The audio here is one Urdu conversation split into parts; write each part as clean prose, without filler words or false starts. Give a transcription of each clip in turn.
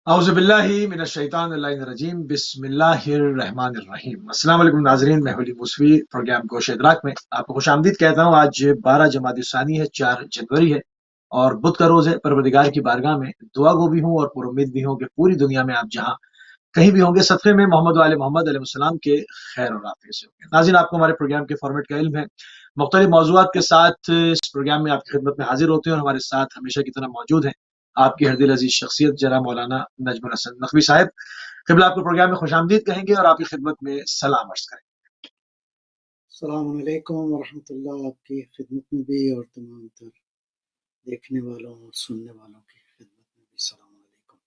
اعوذ باللہ من الشیطان اللعین الرجیم بسم اللہ الرحمن الرحیم۔ السلام علیکم ناظرین، میں حلی موسوی پروگرام گوش ادراک میں آپ کو خوش آمدید کہتا ہوں۔ آج 12 جمادی الثانی ہے، 4 جنوری ہے اور بدھ کا روز ہے۔ پروردگار کی بارگاہ میں دعا گو بھی ہوں اور پر امید بھی ہوں کہ پوری دنیا میں آپ جہاں کہیں بھی ہوں گے صدقے میں محمد و آل محمد علیہ السلام کے خیر اور عافیت سے ہوں گے۔ ناظرین، آپ کو ہمارے پروگرام کے فارمیٹ کا علم ہے، مختلف موضوعات کے ساتھ اس پروگرام میں آپ کی خدمت میں حاضر ہوتے ہیں اور ہمارے ساتھ ہمیشہ کی طرح موجود ہیں آپ کی ہر دل عزیز شخصیت جناب مولانا نجم الحسن نقوی صاحب۔ قبلہ آپ کو پروگرام میں خوش آمدید کہیں گے اور آپ کی خدمت میں سلام عرض کریں گے۔ السلام علیکم ورحمۃ اللہ، آپ کی خدمت میں بھی اور تمام تر دیکھنے والوں اور سننے والوں کی خدمت میں بھی السلام علیکم۔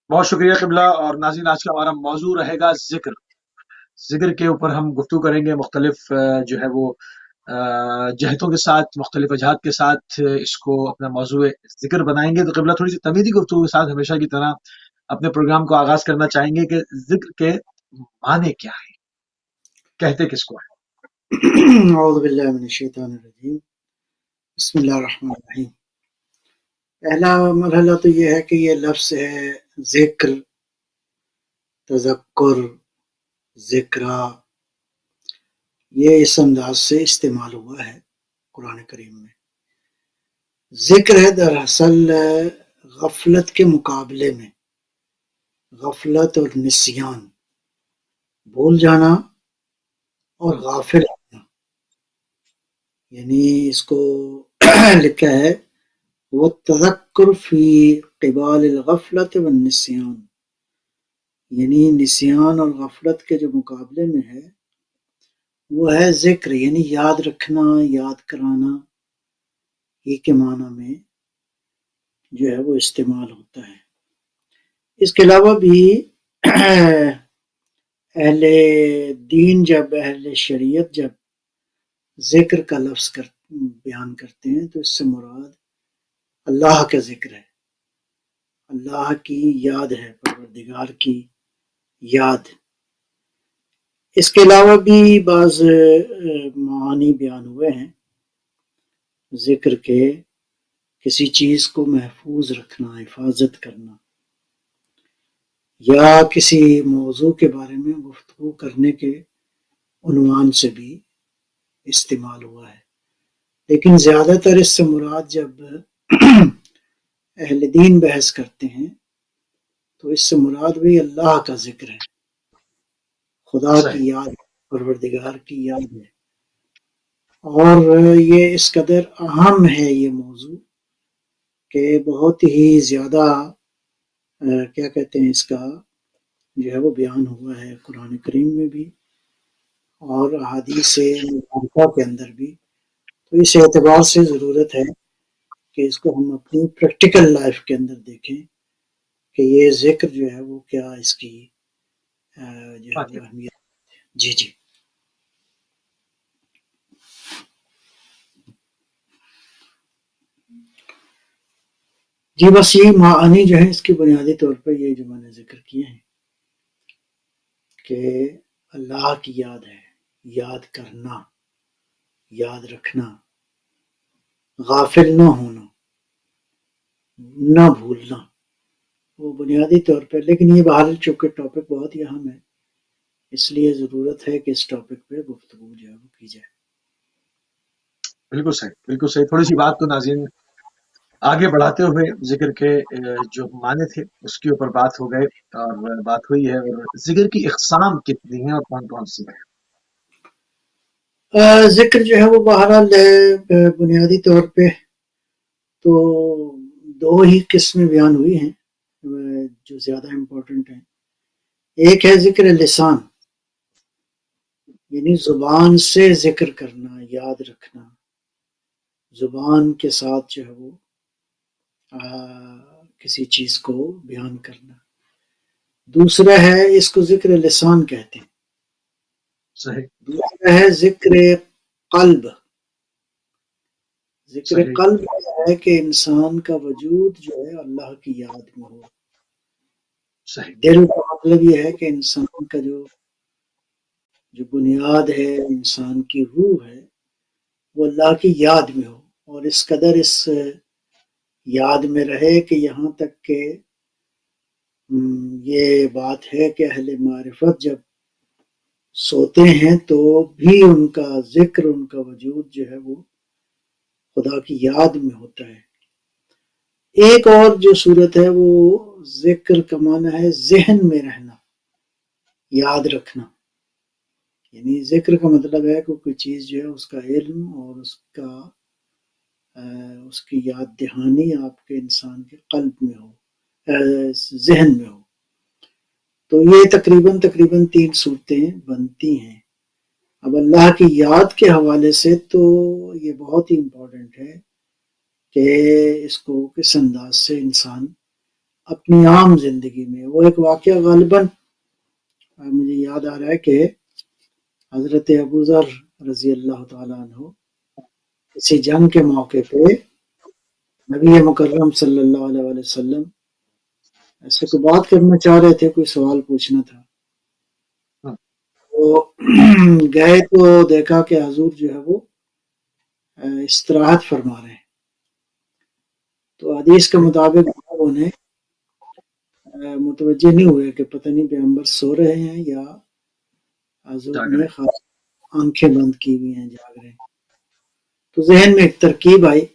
بہت شکریہ قبلہ۔ اور ناظرین، آج کا ہمارا موضوع رہے گا ذکر کے اوپر ہم گفتگو کریں گے، مختلف جو ہے وہ جہتوں کے ساتھ، مختلف وجہات کے ساتھ اس کو اپنا موضوع ذکر بنائیں گے۔ تو قبلہ تھوڑی سی تمیدی گفتگو کے ساتھ ہمیشہ کی طرح اپنے پروگرام کو آغاز کرنا چاہیں گے کہ ذکر کے معنی کیا ہے، کہتے کس کو ہے؟ اعوذ باللہ من الشیطان الرجیم، بسم اللہ الرحمن الرحیم۔ پہلا مرحلہ تو یہ ہے کہ یہ لفظ ہے ذکر، تذکر، ذکرہ، یہ اس انداز سے استعمال ہوا ہے قرآن کریم میں۔ ذکر ہے دراصل غفلت کے مقابلے میں، غفلت اور نسیان، بھول جانا اور غافل ہونا، یعنی اس کو لکھا ہے وہ تذکر فی قبال الغفلت والنسیان، یعنی نسیان اور غفلت کے جو مقابلے میں ہے وہ ہے ذکر، یعنی یاد رکھنا، یاد کرانا، یہ کے معنی میں جو ہے وہ استعمال ہوتا ہے۔ اس کے علاوہ بھی اہل دین جب، اہل شریعت جب ذکر کا لفظ بیان کرتے ہیں تو اس سے مراد اللہ کا ذکر ہے، اللہ کی یاد ہے، پروردگار کی یاد۔ اس کے علاوہ بھی بعض معانی بیان ہوئے ہیں ذکر کے، کسی چیز کو محفوظ رکھنا، حفاظت کرنا، یا کسی موضوع کے بارے میں گفتگو کرنے کے عنوان سے بھی استعمال ہوا ہے، لیکن زیادہ تر اس سے مراد جب اہل دین بحث کرتے ہیں تو اس سے مراد بھی اللہ کا ذکر ہے، خدا کی یاد، پروردگار کی یاد ہے۔ اور یہ اس قدر اہم ہے یہ موضوع کہ بہت ہی زیادہ کیا کہتے ہیں اس کا جو ہے وہ بیان ہوا ہے قرآن کریم میں بھی اور احادیث مبارکہ کے اندر بھی۔ تو اس اعتبار سے ضرورت ہے کہ اس کو ہم اپنی پریکٹیکل لائف کے اندر دیکھیں کہ یہ ذکر جو ہے وہ کیا اس کی جو ہے وہ اہمیت۔ جی جی جی، بس یہ معانی جو ہے اس کی بنیادی طور پر یہ جو میں نے ذکر کیے ہیں کہ اللہ کی یاد ہے، یاد کرنا، یاد رکھنا، غافل نہ ہونا، نہ بھولنا، وہ بنیادی طور پر۔ لیکن یہ بہرحال چونکہ ٹاپک بہت ہی اہم ہے، اس لیے ضرورت ہے کہ اس ٹاپک پہ گفتگو جو ہے وہ کی جائے۔ بالکل صحیح، بالکل صحیح۔ تھوڑی سی بات تو ناظرین آگے بڑھاتے ہوئے ذکر کے جو معنی تھے اس کے اوپر بات ہو گئے اور بات ہوئی ہے، اور ذکر کی اقسام کتنی ہیں اور کون کون سی ہیں؟ ذکر جو ہے وہ بہرحال بنیادی طور پہ تو دو ہی قسمیں بیان ہوئی ہیں جو زیادہ امپورٹنٹ ہیں۔ ایک ہے ذکر لسان، یعنی زبان سے ذکر کرنا، یاد رکھنا، زبان کے ساتھ جو ہے وہ کسی چیز کو بیان کرنا۔ دوسرا ہے، اس کو ذکر لسان کہتے ہیں۔ صحیح۔ دوسرا ہے ذکر قلب۔ ذکر قلب ہے کہ انسان کا وجود جو ہے اللہ کی یاد میں ہو۔ دل کا مطلب یہ ہے کہ انسان کا جو بنیاد ہے، انسان کی روح ہے، وہ اللہ کی یاد میں ہو، اور اس قدر اس یاد میں رہے کہ یہاں تک کہ یہ بات ہے کہ اہل معرفت جب سوتے ہیں تو بھی ان کا ذکر، ان کا وجود جو ہے وہ خدا کی یاد میں ہوتا ہے۔ ایک اور جو صورت ہے وہ ذکر کا معنی ہے ذہن میں رہنا، یاد رکھنا۔ یعنی ذکر کا مطلب ہے کہ کوئی چیز جو ہے اس کا علم اور اس کی یاد دہانی آپ کے انسان کے قلب میں ہو، ذہن میں ہو۔ تو یہ تقریباً 3 صورتیں بنتی ہیں۔ اب اللہ کی یاد کے حوالے سے تو یہ بہت ہی امپورٹنٹ ہے کہ اس کو کس انداز سے انسان اپنی عام زندگی میں، وہ ایک واقعہ غالباً مجھے یاد آ رہا ہے کہ حضرت ابو ذر رضی اللہ تعالیٰ عنہ کسی جنگ کے موقع پہ نبی مکرم صلی اللہ علیہ وسلم ایسے کوئی بات کرنا چاہ رہے تھے، کوئی سوال پوچھنا تھا، تو گئے تو دیکھا کہ حضور جو ہے وہ استراحت فرما رہے ہیں۔ تو حدیث کے مطابق انہیں متوجہ نہیں ہوئے کہ پتہ نہیں پیغمبر سو رہے ہیں یا حضور نے خاص آنکھیں بند کی ہوئی ہیں، جاگ رہے ہیں۔ تو ذہن میں ایک ترکیب آئی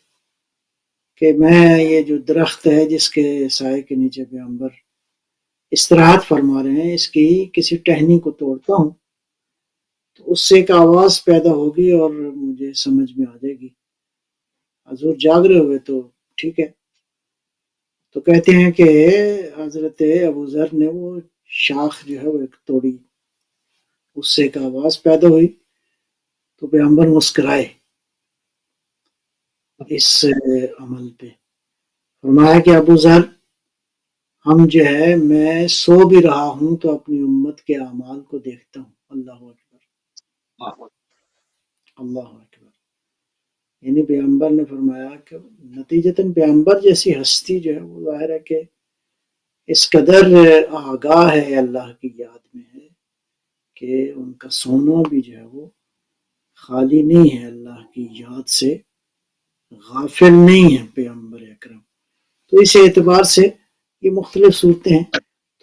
کہ میں یہ جو درخت ہے جس کے سائے کے نیچے پیغمبر استراحت فرما رہے ہیں، اس کی کسی ٹہنی کو توڑتا ہوں تو اس سے ایک آواز پیدا ہوگی اور مجھے سمجھ میں آ جائے گی۔ حضور جاگ رہے ہوئے تو ٹھیک ہے۔ تو کہتے ہیں کہ حضرت ابو ذر نے وہ شاخ جو ہے وہ ایک توڑی، اس سے ایک آواز پیدا ہوئی تو پیغمبر مسکرائے اس عمل پہ، فرمایا کہ ابو ذر ہم جو ہے میں سو بھی رہا ہوں تو اپنی امت کے اعمال کو دیکھتا ہوں۔ اللہ اکبر، اللہ اکبر۔ یعنی پیغمبر نے فرمایا کہ نتیجتاً پیغمبر جیسی ہستی جو ہے وہ ظاہر ہے کہ اس قدر آگاہ ہے، اللہ کی یاد میں ہے کہ ان کا سونا بھی جو ہے وہ خالی نہیں ہے، اللہ کی یاد سے غافل نہیں ہے پیغمبر اکرم۔ تو اس اعتبار سے یہ مختلف صورتیں ہیں۔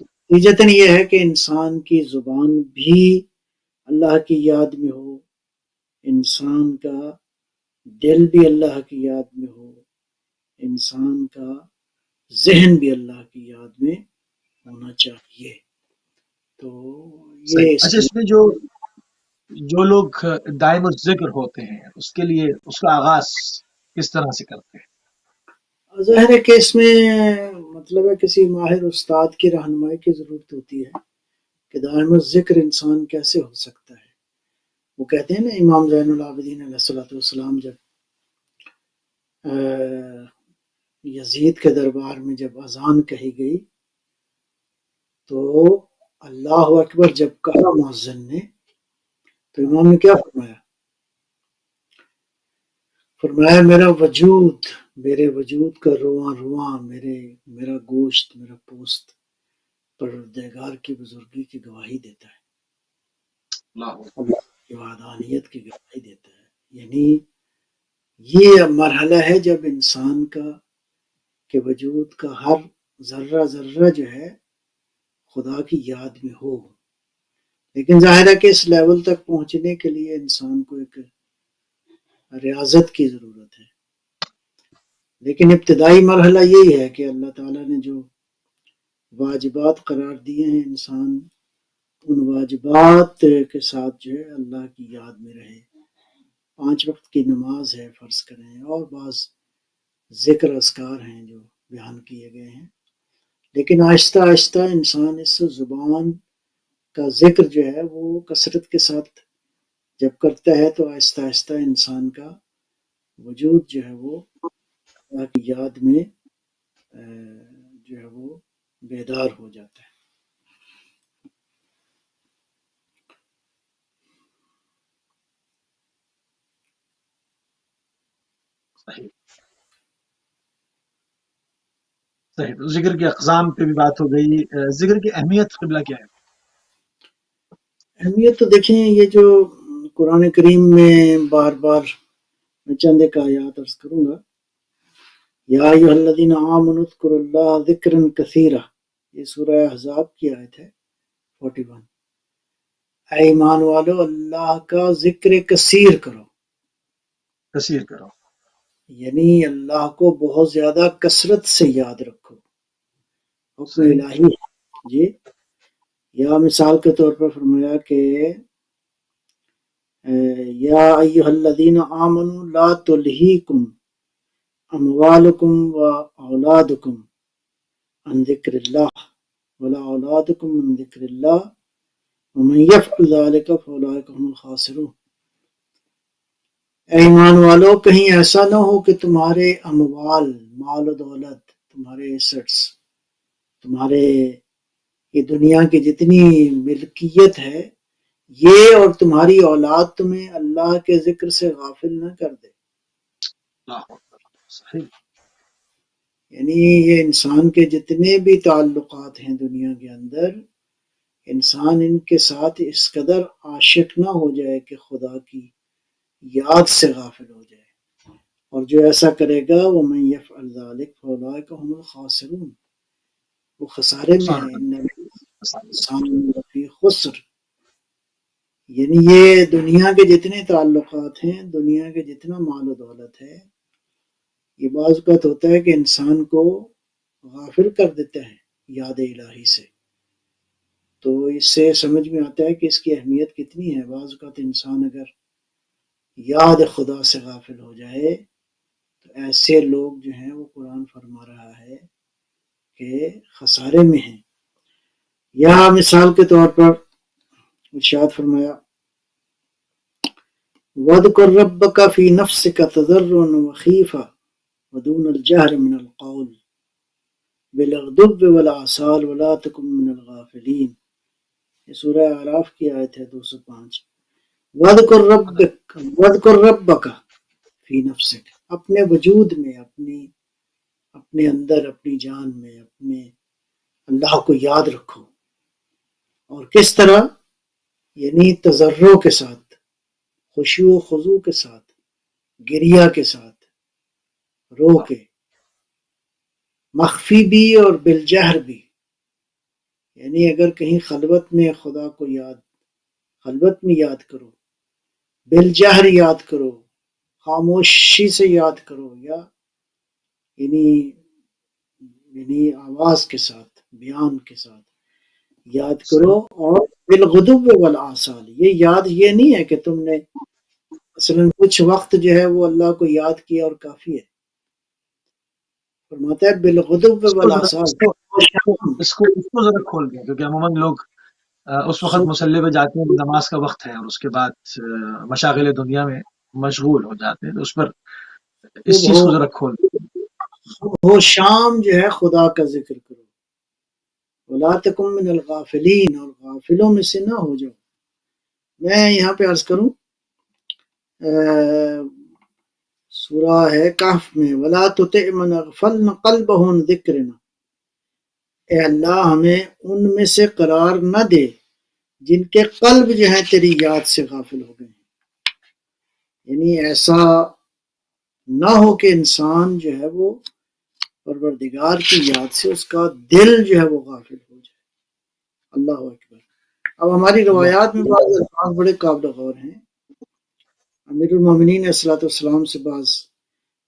نتیجتاً یہ ہے کہ انسان کی زبان بھی اللہ کی یاد میں ہو، انسان کا دل بھی اللہ کی یاد میں ہو، انسان کا ذہن بھی اللہ کی یاد میں ہونا چاہیے۔ تو یہ اچھا، اس میں جو لوگ دائم الذکر ہوتے ہیں اس کے لیے اس کا آغاز کس طرح سے کرتے ہیں؟ ظاہر ہے کہ اس میں مطلب ہے کسی ماہر استاد کی رہنمائی کی ضرورت ہوتی ہے کہ دائم الذکر انسان کیسے ہو سکتا ہے۔ وہ کہتے ہیں نا امام زین العابدین علیہ السلام جب یزید کے دربار میں جب اذان کہی گئی تو اللہ اکبر جب کہا مؤذن نے تو امام نے کیا فرمایا میرا وجود، میرے وجود کا رواں رواں، میرا گوشت، میرا پوست پروردگار کی بزرگی کی گواہی دیتا ہے، اللہ کی وحدانیت کی گواہی دیتا ہے۔ یعنی یہ مرحلہ ہے جب انسان کا کہ وجود کا ہر ذرہ ذرہ جو ہے خدا کی یاد میں ہو۔ لیکن ظاہر ہے کہ اس لیول تک پہنچنے کے لیے انسان کو ایک ریاضت کی ضرورت ہے۔ لیکن ابتدائی مرحلہ یہی ہے کہ اللہ تعالیٰ نے جو واجبات قرار دیے ہیں، انسان ان واجبات کے ساتھ جو ہے اللہ کی یاد میں رہے۔ 5 وقت کی نماز ہے فرض کریں، اور بعض ذکر اذکار ہیں جو بیان کیے گئے ہیں، لیکن آہستہ آہستہ انسان اس زبان کا ذکر جو ہے وہ کثرت کے ساتھ جب کرتا ہے تو آہستہ آہستہ انسان کا وجود جو ہے وہ اللہ کی یاد میں جو ہے وہ بیدار ہو جاتا ہے۔ صحیح، تو ذکر کی اقسام پہ بھی بات ہو گئی۔ ذکر کی اہمیت قبلہ کیا ہے؟ اہمیت تو دیکھیں، یہ جو قرآن کریم میں بار بار میں چند ایک آیات عرض کروں گا۔ یا ایھا الذین آمنوا اذکروا اللہ ذکرا کثیرا، یہ سورہ احزاب کی آیت ہے 41۔ اے ایمان والو اللہ کا ذکر کثیر کرو، کثیر کرو، یعنی اللہ کو بہت زیادہ کثرت سے یاد رکھو۔ حکم صحیح، الہی جی، یا مثال کے طور پر فرمایا کہ یا ایھا الذین آمنوا لا تلہیکم اموالکم و اولادکم عن ذکر اللہ ولا اولادکم عن ذکر اللہ ومن یفعل ذلک فاولئک هم الخاسرون۔ اے ایمان والو کہیں ایسا نہ ہو کہ تمہارے اموال، مال و دولت، تمہارے ایسٹس، تمہارے یہ دنیا کی جتنی ملکیت ہے، یہ اور تمہاری اولاد تمہیں اللہ کے ذکر سے غافل نہ کر دے۔ اللہ اکبر، صحیح، یعنی یہ انسان کے جتنے بھی تعلقات ہیں دنیا کے اندر، انسان ان کے ساتھ اس قدر عاشق نہ ہو جائے کہ خدا کی یاد سے غافل ہو جائے، اور جو ایسا کرے گا وَمَن يَفْعَلْ ذَلِكَ فَأُولَٰئِكَ هُمُ الْخَاسِرُونَ، وہ خسارے میں ہے۔ إِنَّ الْإِنسَانَ لَفِي خُسْرٍ، یعنی یہ دنیا کے جتنے تعلقات ہیں، دنیا کے جتنا مال و دولت ہے، یہ بعض اوقات ہوتا ہے کہ انسان کو غافل کر دیتا ہے یاد الہی سے، تو اس سے سمجھ میں آتا ہے کہ اس کی اہمیت کتنی ہے۔ بعض اوقات انسان اگر یاد خدا سے غافل ہو جائے تو ایسے لوگ جو ہیں وہ قرآن فرما رہا ہے کہ خسارے میں ہیں۔ یا مثال کے طور پر ارشاد فرمایا وَاذْكُر رَّبَّكَ فِي نَفْسِكَ تَضَرُّعًا وَخِيفَةً وَدُونَ الْجَهْرِ مِنَ الْقَوْلِ بِالْغُدُوِّ وَالْآصَالِ وَلَا تَكُن مِّنَ الْغَافِلِينَ، یہ سورہ اعراف کی آیت ہے 205۔ وَاذْكُر رَّبَّكَ فِي نَفْسِكَ، اپنے وجود میں، اپنے اندر، اپنی جان میں، اپنے اللہ کو یاد رکھو۔ اور کس طرح؟ یعنی تضرع کے ساتھ، خشوع و خضوع کے ساتھ، گریہ کے ساتھ، رو کے، مخفی بھی اور بالجہر بھی، یعنی اگر کہیں خلوت میں خدا کو خلوت میں یاد کرو، بالجہر یاد کرو، خاموشی سے یاد کرو، یا یعنی آواز کے ساتھ، بیان کے ساتھ یاد کرو۔ اور بالغدو والآصال، یہ یاد یہ نہیں ہے کہ تم نے مثلا کچھ وقت جو ہے وہ اللہ کو یاد کیا اور کافی ہے، فرماتا ہے بالغدو والآصال۔ اس کو ذرا کھول دیں، کیونکہ عموماً لوگ اس وقت مصلی پہ جاتے ہیں، نماز کا وقت ہے، اور اس کے بعد مشاغل دنیا میں مشغول ہو جاتے ہیں، تو اس پر اس چیز کو ذرا کھول دیں۔ وہ شام جو ہے خدا کا ذکر کرو، وَلَا تَكُن مِّنَ الْغَافِلِينَ، اور غافلوں میں سے نہ ہو جاؤ۔ میں یہاں پہ عرض کروں، سورہ ہے کہف میں وَلَا تُطِعْ مَنْ أَغْفَلْنَا قَلْبَهُ عَنْ ذِكْرِنَا، اے اللہ ہمیں ان میں سے قرار نہ دے جن کے قلب جو ہیں تیری یاد سے غافل ہو گئے ہیں۔ یعنی ایسا نہ ہو کہ انسان جو ہے وہ پروردگار کی یاد سے اس کا دل جو ہے وہ غافل ہو جائے۔ اللہ اکبر۔ اب ہماری روایات میں بعض الفاظ بڑے قابل غور ہیں۔ امیر المومنین علیہ الصلوۃ والسلام سے بعض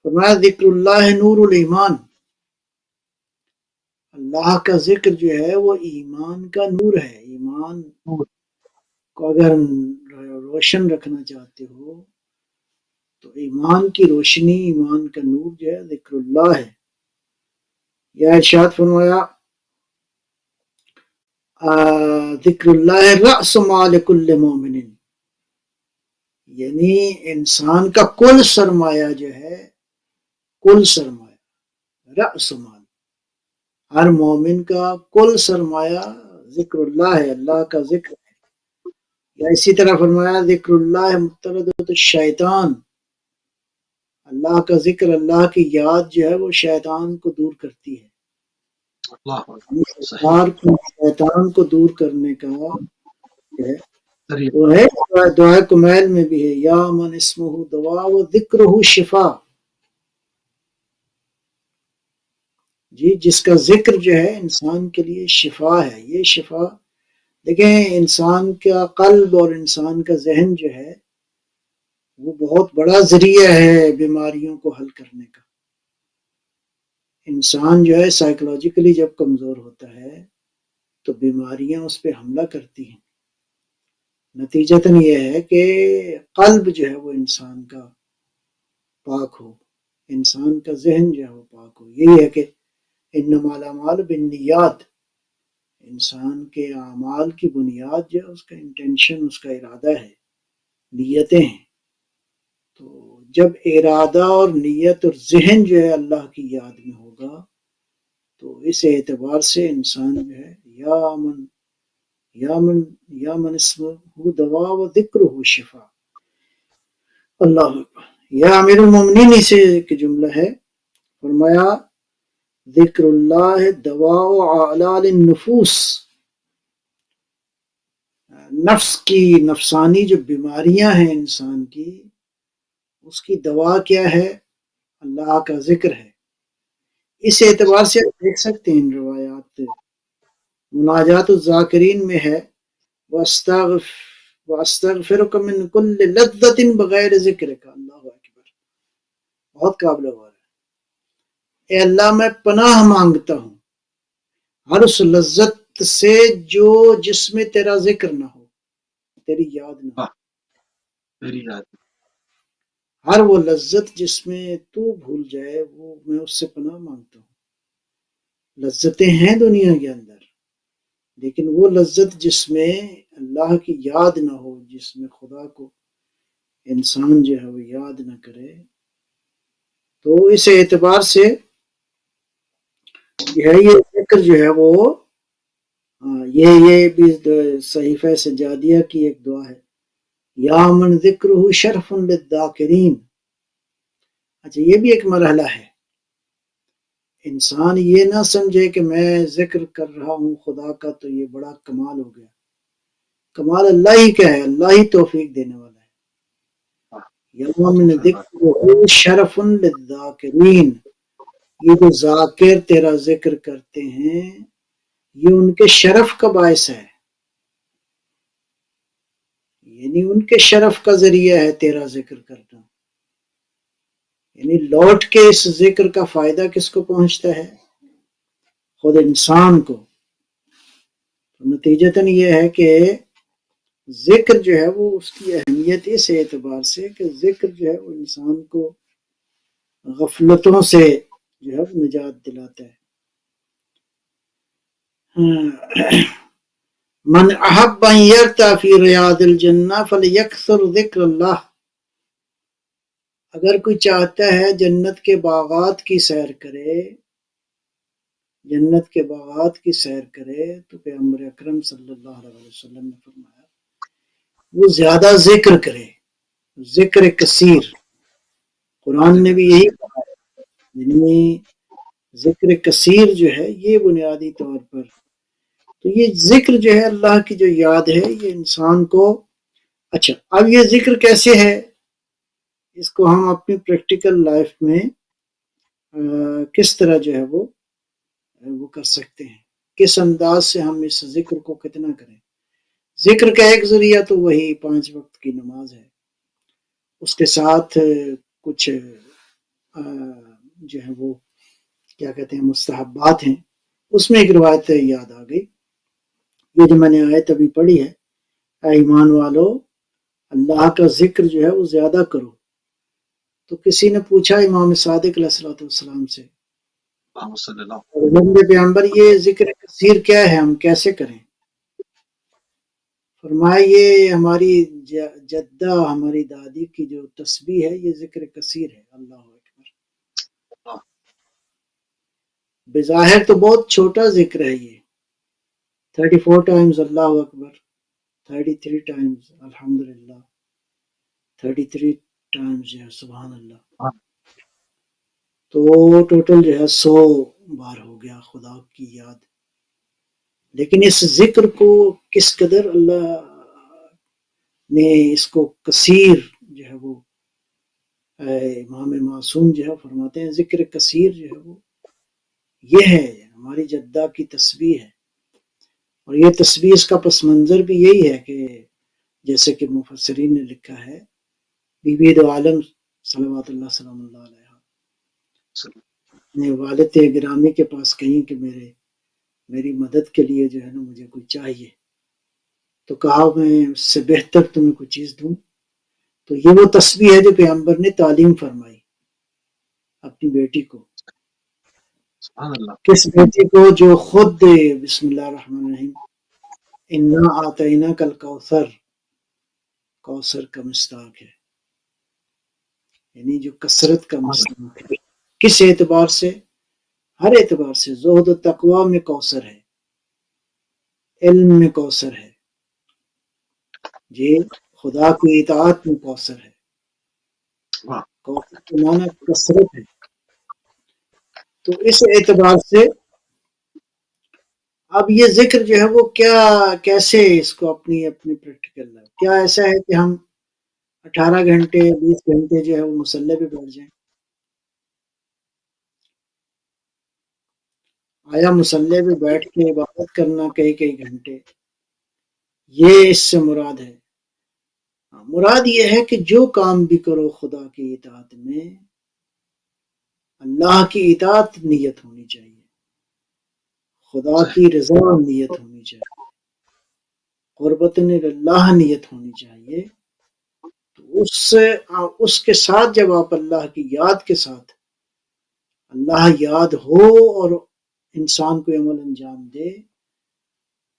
فرمایا ذکر اللہ نور الایمان، اللہ کا ذکر جو ہے وہ ایمان کا نور ہے۔ ایمان کو اگر روشن رکھنا چاہتے ہو تو ایمان کی روشنی، ایمان کا نور جو ہے ذکر اللہ ہے۔ یا ارشاد فرمایا ذکر اللہ رأس مال کل مومن، یعنی انسان کا کل سرمایہ جو ہے، کل سرمایہ رأس مال، ہر مومن کا کل سرمایہ ذکر اللہ ہے، اللہ کا ذکر ہے۔ یا اسی طرح فرمایا ذکر اللہ مطردۃ الشیطان، اللہ کا ذکر، اللہ کی یاد جو ہے وہ شیطان کو دور کرتی ہے۔ شیطان کو دور کرنے کا وہ ہے دعائے کمیل میں بھی ہے یا من اسمہ دوا و ذکرہ شفا، جی جس کا ذکر جو ہے انسان کے لیے شفا ہے. یہ شفا دیکھیں انسان کا قلب اور انسان کا ذہن جو ہے وہ بہت بڑا ذریعہ ہے بیماریوں کو حل کرنے کا. انسان جو ہے سائیکولوجیکلی جب کمزور ہوتا ہے تو بیماریاں اس پہ حملہ کرتی ہیں. نتیجتاً یہ ہے کہ قلب جو ہے وہ انسان کا پاک ہو، انسان کا ذہن جو ہے وہ پاک ہو. یہی ہے کہ انما الاعمال بالنیات، انسان کے اعمال کی بنیاد جو ہے اس کا انٹینشن، اس کا ارادہ ہے، نیتیں ہیں. تو جب ارادہ اور نیت اور ذہن جو ہے اللہ کی یاد میں ہوگا تو اس اعتبار سے انسان جو ہے یا من اسمہ دوا و ذکر ہو شفا. اللہ اکبر. یا امیر المومنین اسے ایک جملہ ہے، فرمایا ذکر اللہ دوا و اعلال النفوس. نفس کی نفسانی جو بیماریاں ہیں انسان کی، اس کی دوا کیا ہے؟ اللہ کا ذکر ہے. اس اعتبار سے آپ دیکھ سکتے ہیں روایات مناجات الذاکرین میں ہے وَأَسْتَغْفِرُكَ مِنْ كُلِّ لَذَّةٍ بغیر ذکر کا. اللہ اکبر، بہت قابل غور ہے. اے اللہ میں پناہ مانگتا ہوں ہر اس لذت سے جو جس میں تیرا ذکر نہ ہو، تیری یاد نہ ہو. تیری یاد. ہر وہ لذت جس میں تو بھول جائے وہ میں اس سے پناہ مانگتا ہوں. لذتیں ہیں دنیا کے اندر، لیکن وہ لذت جس میں اللہ کی یاد نہ ہو، جس میں خدا کو انسان جو ہے وہ یاد نہ کرے. تو اس اعتبار سے یہ ذکر جو ہے وہ یہ بھی صحیفہ سجادیہ کی ایک دعا ہے، یا من ذکرہ شرف للذاکرین. اچھا یہ بھی ایک مرحلہ ہے. انسان یہ نہ سمجھے کہ میں ذکر کر رہا ہوں خدا کا تو یہ بڑا کمال ہو گیا. کمال اللہ ہی کا ہے، اللہ ہی توفیق دینے والا ہے. یا من ذکرہ شرف للذاکرین. یہ جو ذاکر تیرا ذکر کرتے ہیں یہ ان کے شرف کا باعث ہے، یعنی ان کے شرف کا ذریعہ ہے تیرا ذکر کرنا. یعنی لوٹ کے اس ذکر کا فائدہ کس کو پہنچتا ہے؟ خود انسان کو. نتیجتاً یہ ہے کہ ذکر جو ہے وہ اس کی اہمیت اس اعتبار سے کہ ذکر جو ہے وہ انسان کو غفلتوں سے جو ہے نجات دلاتا ہے. من احب ان یرتع فی ریاض الجنہ فلیکثر ذکر اللہ. اگر کوئی چاہتا ہے جنت کے باغات کی سیر کرے، جنت کے باغات کی سیر کرے، تو پیغمبر اکرم صلی اللہ علیہ وسلم نے فرمایا وہ زیادہ ذکر کرے، ذکر کثیر. قرآن نے بھی یہی کہا ہے، یعنی ذکر کثیر جو ہے یہ بنیادی طور پر. تو یہ ذکر جو ہے اللہ کی جو یاد ہے یہ انسان کو. اچھا اب یہ ذکر کیسے ہے؟ اس کو ہم اپنی پریکٹیکل لائف میں کس طرح جو ہے وہ کر سکتے ہیں، کس انداز سے ہم اس ذکر کو کتنا کریں. ذکر کا ایک ذریعہ تو وہی 5 وقت کی نماز ہے، اس کے ساتھ کچھ جو ہے وہ کیا کہتے ہیں مستحبات ہیں. اس میں ایک روایت یاد آ گئی، یہ جو میں نے آیت ابھی پڑھی ہے، اے ایمان والو اللہ کا ذکر جو ہے وہ زیادہ کرو. تو کسی نے پوچھا امام صادق علیہ السلام سے، پیغمبر یہ ذکر کثیر کیا ہے، ہم کیسے کریں؟ فرمایا یہ ہماری جدہ ہماری دادی کی جو تسبیح ہے یہ ذکر کثیر ہے. اللہ اکبر. بظاہر تو بہت چھوٹا ذکر ہے یہ، 34 ٹائمز اللہ اکبر، 33 ٹائمز الحمدللہ، 33 ٹائمز جو ہے سبحان اللہ. تو ٹوٹل جو ہے 100 بار ہو گیا خدا کی یاد. لیکن اس ذکر کو کس قدر اللہ نے اس کو کثیر جو ہے وہ امام معصوم جو ہے فرماتے ہیں ذکر کثیر جو ہے وہ یہ ہے ہماری جدہ کی تسبیح ہے، اور یہ تسبیح اس کا پس منظر بھی یہی ہے کہ جیسے کہ مفسرین نے لکھا ہے، بی بی دو عالم صلوات اللہ سلام اللہ علیہ نے والد گرامی کے پاس کہیں کہ میری مدد کے لیے جو ہے نا مجھے کوئی چاہیے، تو کہا میں اس سے بہتر تمہیں کوئی چیز دوں، تو یہ وہ تسبیح ہے جو پیغمبر نے تعلیم فرمائی اپنی بیٹی کو. سبحان اللہ. کس بیٹی کو؟ جو خود بسم اللہ الرحمن الرحیم انا آتینا کل کوثر کا مصداق ہے، یعنی جو کثرت کا مصداق ہے. کس اعتبار سے؟ ہر اعتبار سے. زہد و تقوی میں کوثر ہے، علم میں کوثر ہے، جی خدا کی اطاعت میں کوثر ہے. کوثر کا معنی کثرت ہے. تو اس اعتبار سے اب یہ ذکر جو ہے وہ کیسے اس کو اپنی پریکٹیکل ہے. کیا ایسا ہے کہ ہم 18 گھنٹے 20 گھنٹے جو ہے وہ مصلی پہ بیٹھ جائیں؟ آیا مصلی پہ بیٹھ کے عبادت کرنا کئی گھنٹے یہ اس سے مراد ہے؟ مراد یہ ہے کہ جو کام بھی کرو خدا کی اطاعت میں اللہ کی اطاعت نیت ہونی چاہیے، خدا کی رضا نیت ہونی چاہیے، قربت اللہ نیت ہونی چاہیے. تو اس کے ساتھ جب آپ اللہ کی یاد کے ساتھ اللہ یاد ہو اور انسان کو عمل انجام دے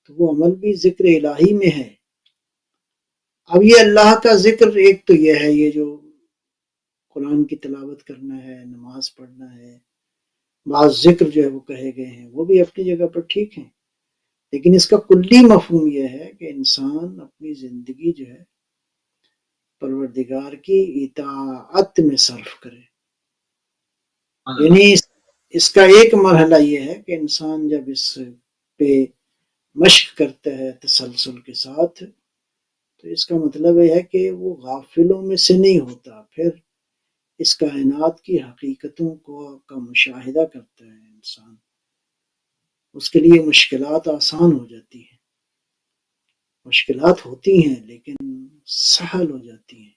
تو وہ عمل بھی ذکر الہی میں ہے. اب یہ اللہ کا ذکر ایک تو یہ ہے، یہ جو قرآن کی تلاوت کرنا ہے، نماز پڑھنا ہے، بعض ذکر جو ہے وہ کہے گئے ہیں وہ بھی اپنی جگہ پر ٹھیک ہیں، لیکن اس کا کلی مفہوم یہ ہے کہ انسان اپنی زندگی جو ہے پروردگار کی اطاعت میں صرف کرے. یعنی اس کا ایک مرحلہ یہ ہے کہ انسان جب اس پہ مشق کرتا ہے تسلسل کے ساتھ تو اس کا مطلب یہ ہے کہ وہ غافلوں میں سے نہیں ہوتا، پھر اس کائنات کی حقیقتوں کا مشاہدہ کرتا ہے انسان، اس کے لیے مشکلات آسان ہو جاتی ہیں. مشکلات ہوتی ہیں لیکن سہل ہو جاتی ہیں،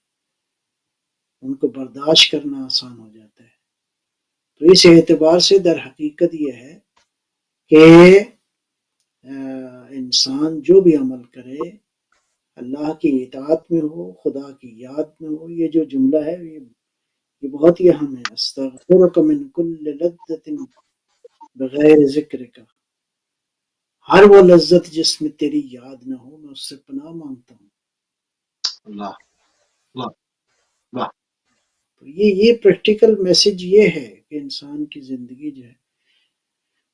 ان کو برداشت کرنا آسان ہو جاتا ہے. تو اس اعتبار سے در حقیقت یہ ہے کہ انسان جو بھی عمل کرے اللہ کی اطاعت میں ہو، خدا کی یاد میں ہو. یہ جو جملہ ہے یہ بہت ہی اہم ہے. استغفرک من کل لذت بغیر ذکر کا، ہر وہ لذت جس میں تیری یاد نہ ہو میں اس سے پناہ مانگتا ہوں. اللہ اللہ اللہ. تو یہ پریکٹیکل میسج یہ ہے کہ انسان کی زندگی جو ہے.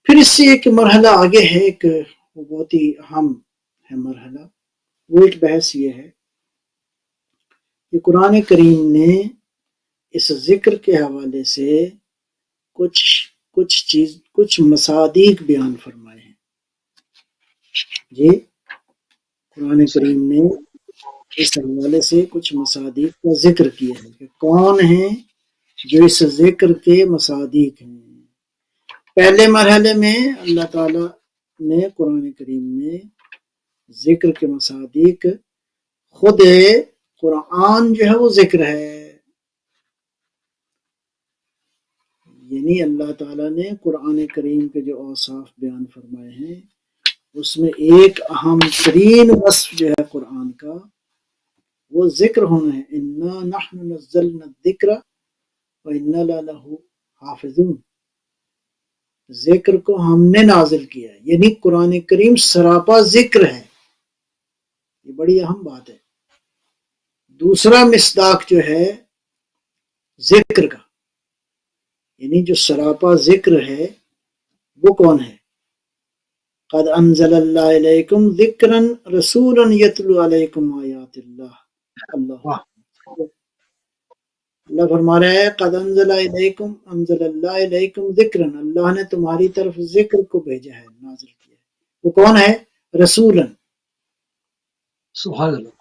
پھر اس سے ایک مرحلہ آگے ہے، ایک وہ بہت ہی اہم ہے مرحلہ، وہ ایک بحث یہ ہے کہ قرآن کریم نے اس ذکر کے حوالے سے کچھ مصادیق بیان فرمائے ہیں. جی قرآن کریم نے اس حوالے سے کچھ مصادیق کا ذکر کیا ہے کہ کون ہیں جو اس ذکر کے مصادیق ہیں. پہلے مرحلے میں اللہ تعالی نے قرآن کریم میں ذکر کے مصادیق خود قرآن جو ہے وہ ذکر ہے، یعنی اللہ تعالیٰ نے قرآن کریم کے جو اوصاف بیان فرمائے ہیں اس میں ایک اہم ترین وصف جو ہے قرآن کا وہ ذکر ہونا ہے. انا نحن نزلنا الذکر وانا لہ حافظون، ذکر کو ہم نے نازل کیا ہے، یعنی قرآن کریم سراپا ذکر ہے. یہ بڑی اہم بات ہے. دوسرا مصداق جو ہے ذکر کا، یعنی جو سراپا ذکر ہے وہ کون ہے؟ قد انزل اللہ علیکم ذکرا رسولا یتلو علیکم آیات اللہ. اللہ فرما رہا ہے قد انزل اللہ علیکم ذکرا، اللہ نے تمہاری طرف ذکر کو بھیجا ہے، نازل کیا ہے. وہ کون ہے؟ رسولا، سبحان اللہ.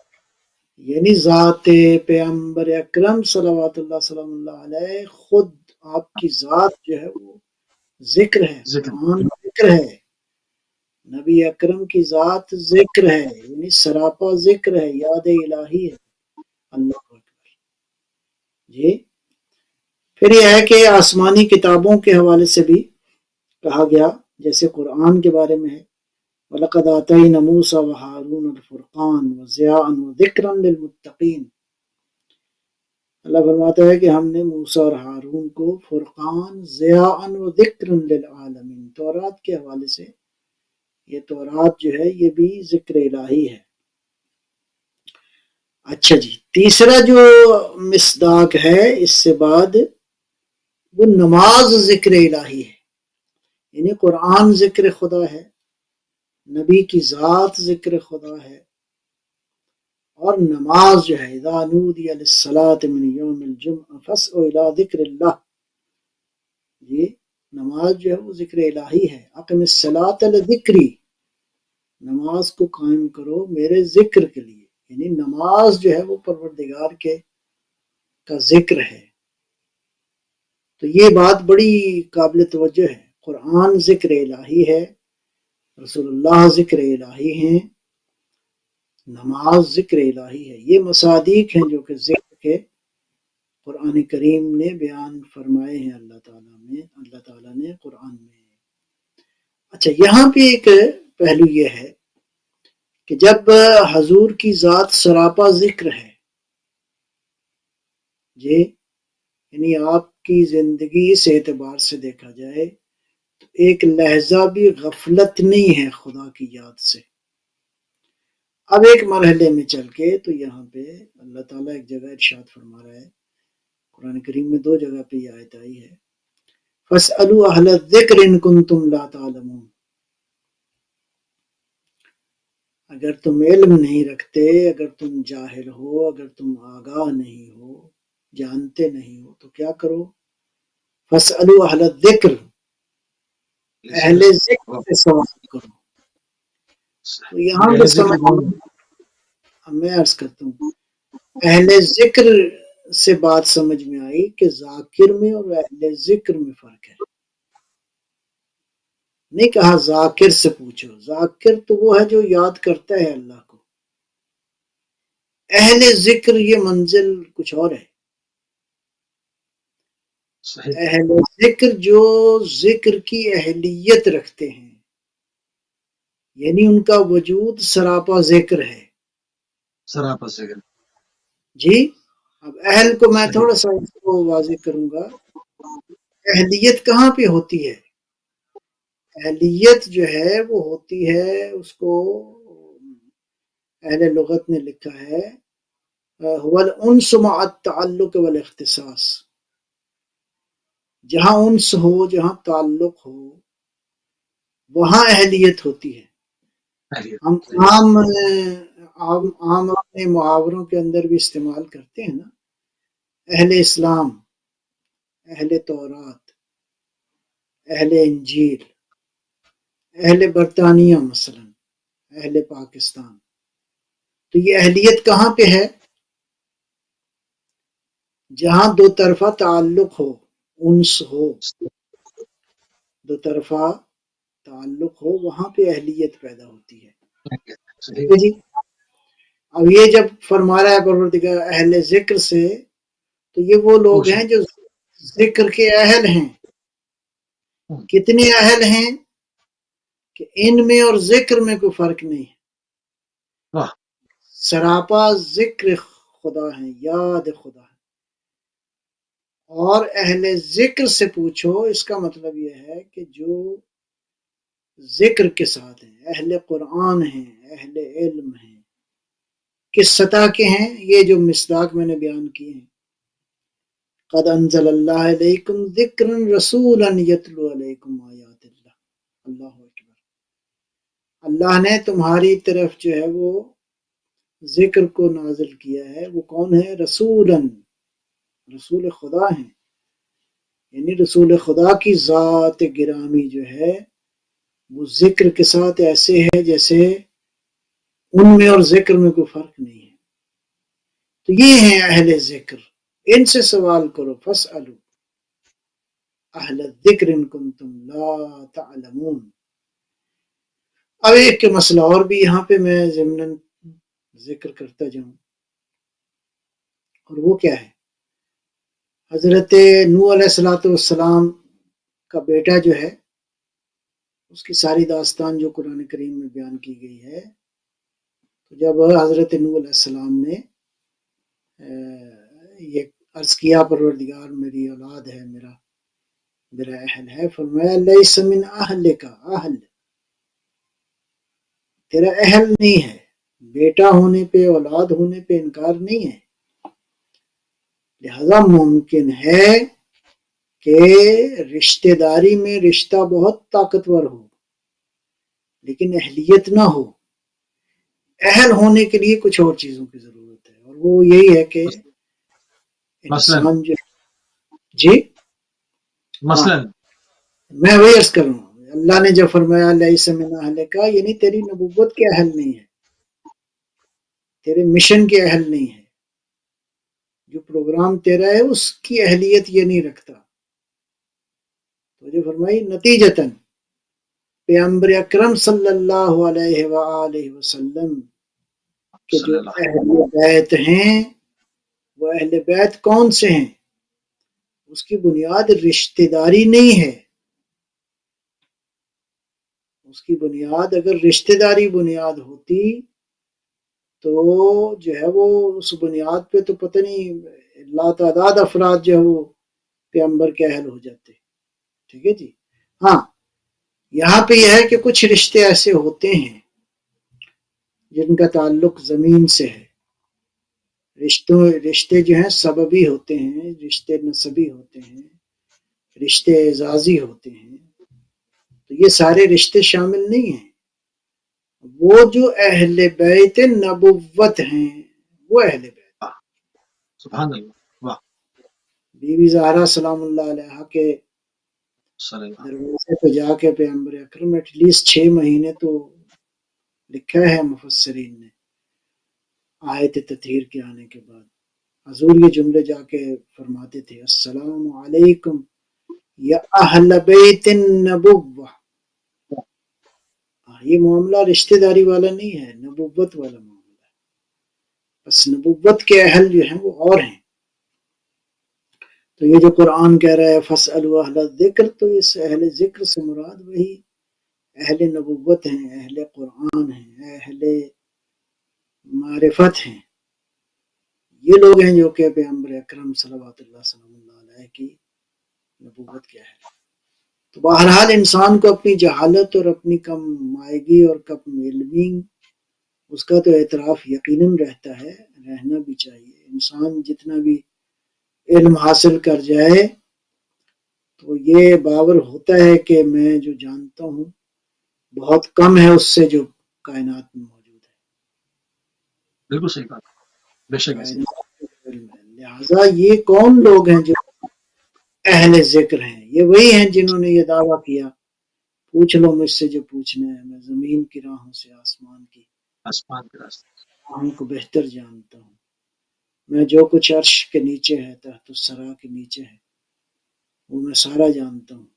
یعنی ذات پیغمبر اکرم صلوات اللہ سلام اللہ علیہ، خود آپ کی ذات جو ہے وہ ذکر ہے، ذکر قرآن ذکر ہے، نبی اکرم کی ذات ذکر ہے، یعنی سراپا ذکر ہے، یاد الہی ہے۔ اللہ اکبر جی۔ پھر یہ ہے کہ آسمانی کتابوں کے حوالے سے بھی کہا گیا، جیسے قرآن کے بارے میں ہے وَلَقَدْ آتَيْنَا مُوسَىٰ وَهَارُونَ الْفُرْقَانَ وَضِيَاءً وَذِكْرًا لِلْمُتَّقِينَ۔ اللہ فرماتا ہے کہ ہم نے موسیٰ اور ہارون کو فرقان، ضیاءً وذکرًا للعالمین، تورات کے حوالے سے، یہ تورات جو ہے یہ بھی ذکر الہی ہے۔ اچھا جی، تیسرا جو مصداق ہے اس سے بعد، وہ نماز ذکر الہی ہے، یعنی قرآن ذکر خدا ہے، نبی کی ذات ذکر خدا ہے، اور نماز جو ہے اذا نودی للصلاۃ من یوم الجمعہ فاسعوا الی ذکر اللہ، یہ نماز جو ہے وہ ذکر الہی ہے۔ اقم الصلاۃ لذکری، نماز کو قائم کرو میرے ذکر کے لیے، یعنی نماز جو ہے وہ پروردگار کا ذکر ہے۔ تو یہ بات بڑی قابل توجہ ہے، قرآن ذکر الہی ہے، رسول اللہ ذکر الہی ہیں، نماز ذکر الہی ہے۔ یہ مصادیق ہیں جو کہ ذکر کے قرآن کریم نے بیان فرمائے ہیں اللہ تعالیٰ نے قرآن میں۔ اچھا، یہاں پہ ایک پہلو یہ ہے کہ جب حضور کی ذات سراپا ذکر ہے جی، یعنی آپ کی زندگی اس اعتبار سے دیکھا جائے تو ایک لہجہ بھی غفلت نہیں ہے خدا کی یاد سے۔ اب ایک مرحلے میں چل کے تو یہاں پہ اللہ تعالیٰ ایک جگہ ارشاد فرما رہا ہے، قرآن کریم میں 2 جگہ پہ یہ آیت آئی ہے، فَاسْأَلُوا أَهْلَ الذِّكْرِ إِن كُنتُمْ لَا تَعْلَمُونَ، اگر تم علم نہیں رکھتے، اگر تم جاہل ہو، اگر تم آگاہ نہیں ہو، جانتے نہیں ہو تو کیا کرو، فَاسْأَلُوا أَهْلَ الذِّكْرِ، اہل ذکر سے سوال کرو۔ تو یہاں پہ سمجھ میں عرض کرتا ہوں، اہل ذکر سے بات سمجھ میں آئی کہ ذاکر میں اور اہل ذکر میں فرق ہے۔ نہیں کہا ذاکر سے پوچھو، ذاکر تو وہ ہے جو یاد کرتا ہے اللہ کو، اہل ذکر یہ منزل کچھ اور ہے۔ اہل ذکر جو ذکر کی اہلیت رکھتے ہیں، یعنی ان کا وجود سراپا ذکر ہے، سراپا ذکر جی۔ اب اہل کو میں تھوڑا سا اس کو واضح کروں گا، اہلیت کہاں پہ ہوتی ہے؟ اہلیت جو ہے وہ ہوتی ہے، اس کو اہل لغت نے لکھا ہے هو الانس مع التعلق والاختصاص، جہاں انس ہو، جہاں تعلق ہو، وہاں اہلیت ہوتی ہے۔ ہم عام اپنے محاوروں کے اندر بھی استعمال کرتے ہیں نا، اہل اسلام، اہل تورات، اہل انجیل، اہل برطانیہ مثلا، اہل پاکستان، تو یہ اہلیت کہاں پہ ہے؟ جہاں 2 طرفہ تعلق ہو، انس ہو، 2 طرفہ تعلق ہو، وہاں پہ اہلیت پیدا ہوتی ہے جی۔ اب یہ جب فرما رہا ہے پروردگار اہل ذکر سے، تو یہ وہ لوگ ہیں جو ذکر کے اہل ہیں۔ کتنے اہل ہیں کہ ان میں اور ذکر میں کوئی فرق نہیں ہے، سراپا ذکر خدا ہے، یاد خدا ہے۔ اور اہل ذکر سے پوچھو، اس کا مطلب یہ ہے کہ جو ذکر کے ساتھ ہیں، اہل قرآن ہیں، اہل علم ہیں، کس سطح کے ہیں؟ یہ جو مصداق میں نے بیان کیے ہیں، قد انزل اللہ علیکم ذکرا رسولا یتلو علیکم آیات اللہ، اللہ اکبر، اللہ نے تمہاری طرف جو ہے وہ ذکر کو نازل کیا ہے۔ وہ کون ہے؟ رسولا، رسول خدا ہیں، یعنی رسول خدا کی ذات گرامی جو ہے وہ ذکر کے ساتھ ایسے ہے جیسے ان میں اور ذکر میں کوئی فرق نہیں ہے۔ تو یہ ہیں اہل ذکر، ان سے سوال کرو، فاسألو۔ اہل الذکر ان کنتم لا تعلمون. اب ایک مسئلہ اور بھی یہاں پہ میں ضمناً ذکر کرتا جاؤں، اور وہ کیا ہے؟ حضرت نوح علیہ السلام کا بیٹا جو ہے، اس کی ساری داستان جو قرآن کریم میں بیان کی گئی ہے، تو جب حضرت نوح علیہ السلام نے یہ عرض کیا پروردگار میری اولاد ہے، میرا اہل ہے، فرمایا لیس من اہلک، اہل تیرا اہل نہیں ہے. بیٹا ہونے پہ، اولاد ہونے پہ انکار نہیں ہے، لہذا ممکن ہے کہ رشتہ داری میں رشتہ بہت طاقتور ہو لیکن اہلیت نہ ہو. اہل ہونے کے لیے کچھ اور چیزوں کی ضرورت ہے، اور وہ یہی ہے کہ مثلاً انسان جو جی مثلاً میں وہی عرض کر رہا ہوں، اللہ نے جو فرمایا لیس من اہلک، یعنی تیری نبوت کے اہل نہیں ہے، تیرے مشن کے اہل نہیں ہے، جو پروگرام تیرا ہے اس کی اہلیت یہ نہیں رکھتا. تو جو فرمائی نتیجتاً پیغمبر اکرم صلی اللہ علیہ وآلہ وسلم کے صلی جو اللہ اہل بیت ہیں، وہ اہل بیت کون سے ہیں؟ اس کی بنیاد رشتہ داری نہیں ہے. اس کی بنیاد اگر رشتہ داری بنیاد ہوتی تو جو ہے وہ اس بنیاد پہ تو پتہ نہیں لاتعداد افراد جو ہے وہ پیغمبر کے اہل ہو جاتے. ٹھیک ہے جی. ہاں، یہاں پہ یہ ہے کہ کچھ رشتے ایسے ہوتے ہیں جن کا تعلق زمین سے ہے. رشتے جو ہیں سببی ہوتے ہیں، رشتے نسبی ہوتے ہیں، رشتے اعزازی ہوتے ہیں، تو یہ سارے رشتے شامل نہیں ہیں. وہ جو اہل بیت نبوت ہیں وہ اہل بیت. سبحان اللہ. واہ. بی بی زہرا سلام اللہ علیہ کے صلی اللہ. دروازے پہ جا کے پیغمبر اکرم ایٹ لیسٹ 6 مہینے تو لکھا ہے مفسرین نے آیت تطہیر کے آنے کے بعد حضور یہ جملے جا کے فرماتے تھے السلام علیکم یا اہل بیت النبوہ. یہ معاملہ رشتہ داری والا نہیں ہے، نبوت والا معاملہ ہے. بس نبوت کے اہل جو ہیں وہ اور ہیں. تو یہ جو قرآن کہہ رہا ہے فَاسْأَلُوا أَهْلَ الذِّكْرِ، تو اس اہل ذکر سے مراد وہی اہل نبوت ہیں، اہل قرآن ہیں، اہل معرفت ہیں. یہ لوگ ہیں جو کہ پیغمبر اکرم صلوات اللہ صلی اللہ علیہ کی نبوت کے اہل. تو بہرحال انسان کو اپنی جہالت اور اپنی کم مائگی اور کم علمی اس کا تو اعتراف یقیناً رہتا ہے، رہنا بھی چاہیے. انسان جتنا بھی علم حاصل کر جائے تو یہ باور ہوتا ہے کہ میں جو جانتا ہوں بہت کم ہے اس سے جو کائنات میں موجود ہے. بالکل صحیح بات. بے شک ایسے. کائنات میں علم ہے. لہٰذا یہ کون لوگ ہیں جو اہل ذکر ہیں؟ یہ وہی ہیں جنہوں نے یہ دعویٰ کیا پوچھ لو مجھ سے جو پوچھنا ہے، میں زمین کی راہوں سے آسمان کی آسمان کے راستے. راہوں کو بہتر جانتا ہوں. میں جو کچھ عرش کے نیچے ہے، تحت الثری کے نیچے ہے، وہ میں سارا جانتا ہوں.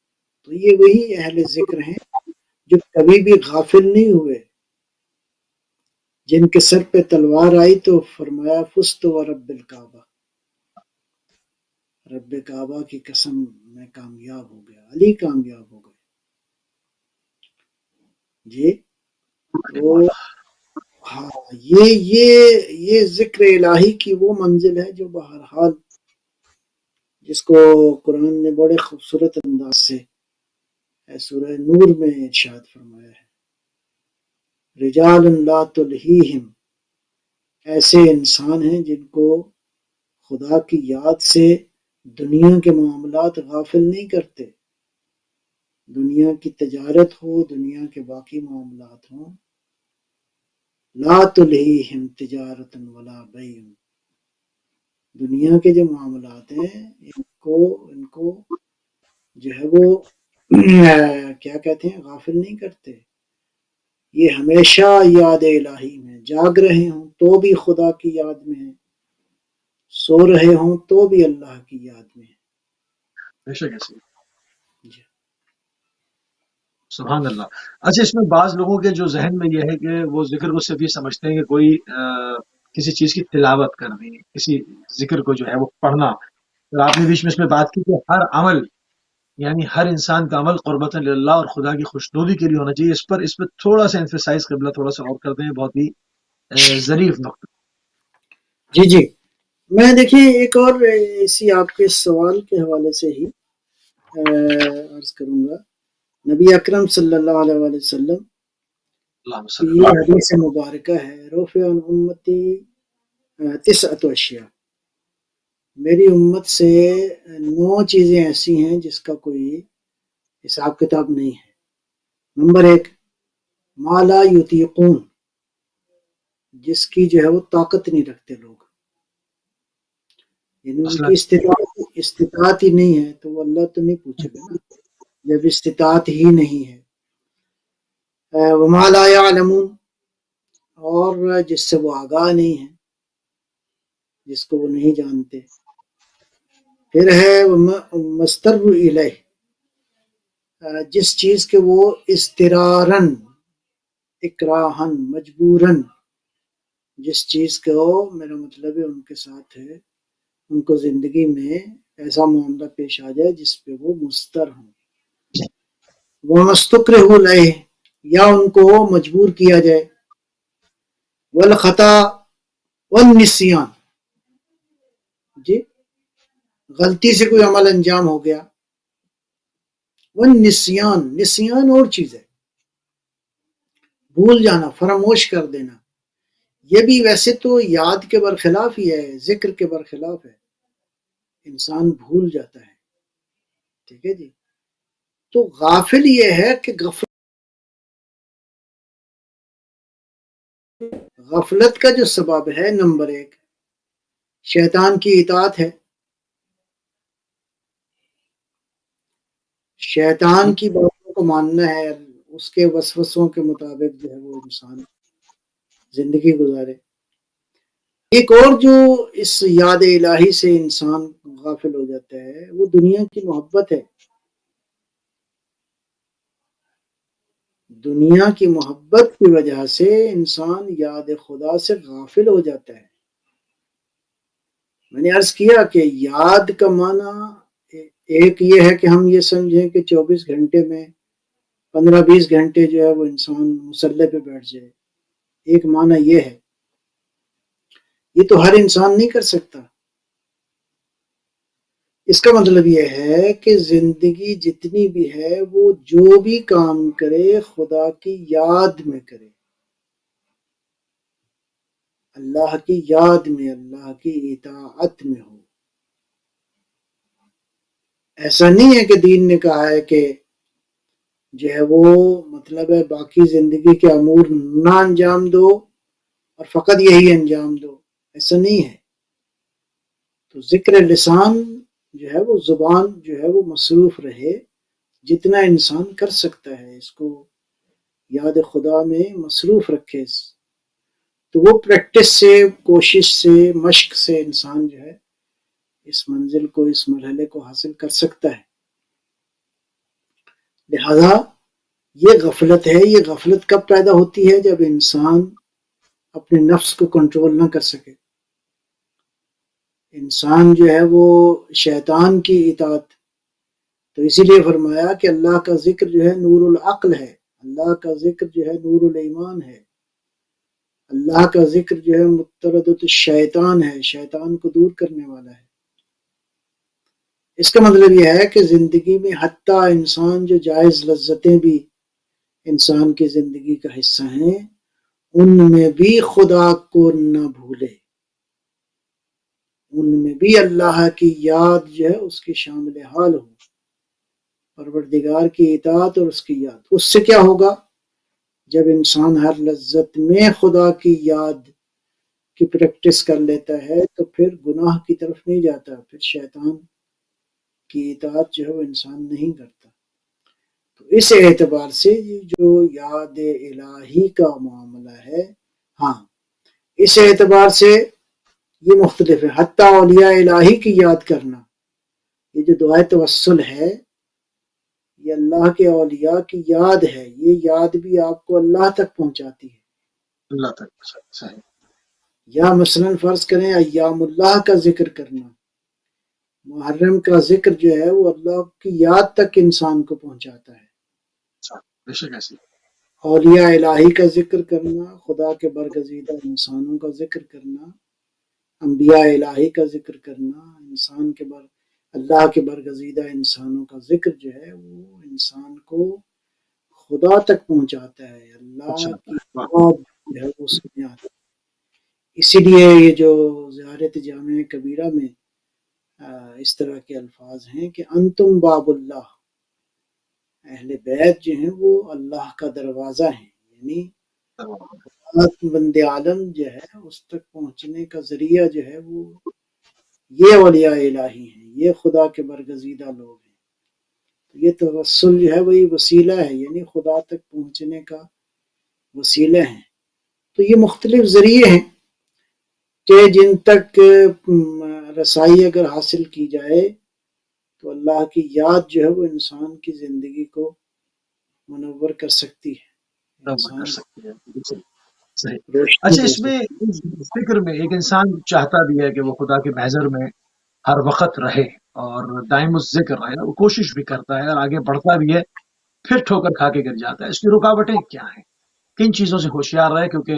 تو یہ وہی اہل ذکر ہیں جو کبھی بھی غافل نہیں ہوئے، جن کے سر پہ تلوار آئی تو فرمایا فزت ورب الکعبہ، رب کعبہ کی قسم میں کامیاب ہو گیا، علی کامیاب ہو گئے. جی. تو ہاں، یہ ذکر الہی کی وہ منزل ہے جو بہرحال جس کو قرآن نے بڑے خوبصورت انداز سے سورہ نور میں ارشاد فرمایا ہے رجال لا تلہیہم، ایسے انسان ہیں جن کو خدا کی یاد سے دنیا کے معاملات غافل نہیں کرتے. دنیا کی تجارت ہو، دنیا کے باقی معاملات ہوں، لا تلہیہم تجارت ولا بیع، دنیا کے جو معاملات ہیں ان کو جو ہے وہ کیا کہتے ہیں، غافل نہیں کرتے. یہ ہمیشہ یاد الہی میں جاگ رہے ہوں تو بھی خدا کی یاد میں ہیں، سو رہے ہوں تو بھی اللہ کی یاد میں ہیں. بے شک ایسے. سبحان اللہ. اچھا، اس میں بعض لوگوں کے جو ذہن میں یہ ہے کہ وہ ذکر کو صرف یہ سمجھتے ہیں کہ کوئی کسی چیز کی تلاوت کرنی، کسی ذکر کو جو ہے وہ پڑھنا. اور آپ نے بیچ میں اس میں بات کی کہ ہر عمل، یعنی ہر انسان کا عمل قربتاً للہ اور خدا کی خوشنودی کے لیے ہونا چاہیے. اس پر تھوڑا سا ایمفیسائز قبلہ تھوڑا سا اور کر دیں، بہت ہی ظریف نقطہ. جی جی، میں دیکھیں ایک اور اسی آپ کے سوال کے حوالے سے ہی عرض کروں گا. نبی اکرم صلی اللہ علیہ وآلہ وسلم اللہم کی صلی یہ اللہ. حدیث مبارکہ ہے، رفع عن امتی تسعۃ اشیاء، میری امت سے 9 چیزیں ایسی ہیں جس کا کوئی حساب کتاب نہیں ہے. نمبر 1، ما لا یطیقون، جس کی جو ہے وہ طاقت نہیں رکھتے لوگ، یعنی ان مثلا کی استطاعت ہی نہیں ہے، تو وہ اللہ تو نہیں پوچھے گا نا جب استطاعت ہی نہیں ہے. وما لا یعلمون، اور جس سے وہ آگاہ نہیں ہے، جس کو وہ نہیں جانتے. پھر ہے مستر الیہ، جس چیز کے وہ اضطرارن، اکراہن، مجبورن، جس چیز کو میرا مطلب ہے ان کے ساتھ ہے، ان کو زندگی میں ایسا معاملہ پیش آ جائے جس پہ وہ مستر ہوں. وہ مستقرہ علیہ، یا ان کو مجبور کیا جائے. والخطا والنسیان، جی غلطی سے کوئی عمل انجام ہو گیا. والنسیان، نسیان اور چیز ہے، بھول جانا، فراموش کر دینا. یہ بھی ویسے تو یاد کے برخلاف ہی ہے، ذکر کے برخلاف ہے، انسان بھول جاتا ہے. ٹھیک ہے جی. تو غافل یہ ہے کہ غفلت کا جو سبب ہے نمبر 1 شیطان کی اطاعت ہے. شیطان کی باتوں کو ماننا ہے، اس کے وسوسوں کے مطابق جو ہے وہ انسان زندگی گزارے. ایک اور جو اس یاد الہی سے انسان غافل ہو جاتا ہے وہ دنیا کی محبت ہے. دنیا کی محبت کی وجہ سے انسان یاد خدا سے غافل ہو جاتا ہے. میں نے عرض کیا کہ یاد کا معنی ایک یہ ہے کہ ہم یہ سمجھیں کہ 24 گھنٹے میں 15-20 گھنٹے جو ہے وہ انسان مصلی پہ بیٹھ جائے. ایک معنی یہ ہے، یہ تو ہر انسان نہیں کر سکتا. اس کا مطلب یہ ہے کہ زندگی جتنی بھی ہے وہ جو بھی کام کرے خدا کی یاد میں کرے، اللہ کی یاد میں، اللہ کی اطاعت میں ہو. ایسا نہیں ہے کہ دین نے کہا ہے کہ جو ہے وہ مطلب ہے باقی زندگی کے امور نہ انجام دو اور فقط یہی انجام دو، ایسا نہیں ہے. تو ذکر لسان جو ہے وہ زبان جو ہے وہ مصروف رہے، جتنا انسان کر سکتا ہے اس کو یاد خدا میں مصروف رکھے. تو وہ پریکٹس سے، کوشش سے، مشق سے انسان جو ہے اس منزل کو، اس مرحلے کو حاصل کر سکتا ہے. لہذا یہ غفلت ہے. یہ غفلت کب پیدا ہوتی ہے؟ جب انسان اپنے نفس کو کنٹرول نہ کر سکے. انسان جو ہے وہ شیطان کی اطاعت، تو اسی لیے فرمایا کہ اللہ کا ذکر جو ہے نور العقل ہے، اللہ کا ذکر جو ہے نور الایمان ہے، اللہ کا ذکر جو ہے مطردۃ الشیطان ہے، شیطان کو دور کرنے والا ہے. اس کا مطلب یہ ہے کہ زندگی میں حتیٰ انسان جو جائز لذتیں بھی انسان کی زندگی کا حصہ ہیں، ان میں بھی خدا کو نہ بھولے، ان میں بھی اللہ کی یاد جو ہے اس کی شامل حال ہو، پروردگار کی اطاعت اور اس کی یاد. اس سے کیا ہوگا؟ جب انسان ہر لذت میں خدا کی یاد کی پریکٹس کر لیتا ہے تو پھر گناہ کی طرف نہیں جاتا، پھر شیطان کی اطاعت جو ہے وہ انسان نہیں کرتا. تو اس اعتبار سے یہ جو یاد الہی کا معاملہ ہے، ہاں اس اعتبار سے یہ مختلف ہے. حتیٰ اولیاء الہی کی یاد کرنا، یہ جو دعائے توسل ہے، یہ اللہ کے اولیاء کی یاد ہے، یہ یاد بھی آپ کو اللہ تک پہنچاتی ہے۔ اللہ تک صحیح۔ یا مثلا فرض کریں ایام اللہ کا ذکر کرنا، محرم کا ذکر جو ہے وہ اللہ کی یاد تک انسان کو پہنچاتا ہے۔ بے شک ایسی۔ اولیاء الہی کا ذکر کرنا، خدا کے برگزیدہ انسانوں کا ذکر کرنا، انبیاء الہی کا ذکر کرنا، اللہ کے برگزیدہ انسانوں کا ذکر جو ہے وہ انسان کو خدا تک پہنچاتا ہے، اللہ کی یاد جو ہے وہ اس میں آتی ہے۔ اسی لیے یہ جو زیارت جامع کبیرہ میں اس طرح کے الفاظ ہیں کہ انتم باب اللہ، اہل بیت جو ہیں وہ اللہ کا دروازہ ہیں، یعنی بند عالم جو ہے اس تک پہنچنے کا ذریعہ جو ہے وہ یہ اولیاء الہی ہیں، یہ خدا کے برگزیدہ لوگ ہیں۔ تو یہ توسل جو ہے وہی وسیلہ ہے، یعنی خدا تک پہنچنے کا وسیلہ ہیں۔ تو یہ مختلف ذریعے ہیں کہ جن تک رسائی اگر حاصل کی جائے تو اللہ کی یاد جو ہے وہ انسان کی زندگی کو منور کر سکتی ہے، اچھا اس میں فکر میں ایک انسان چاہتا بھی ہے کہ وہ خدا کے محضر میں ہر وقت رہے اور دائم الذکر رہے، وہ کوشش بھی کرتا ہے اور آگے بڑھتا بھی ہے، پھر ٹھوکر کھا کے گر جاتا ہے۔ اس کی رکاوٹیں کیا ہیں؟ کن چیزوں سے ہوشیار رہے؟ کیونکہ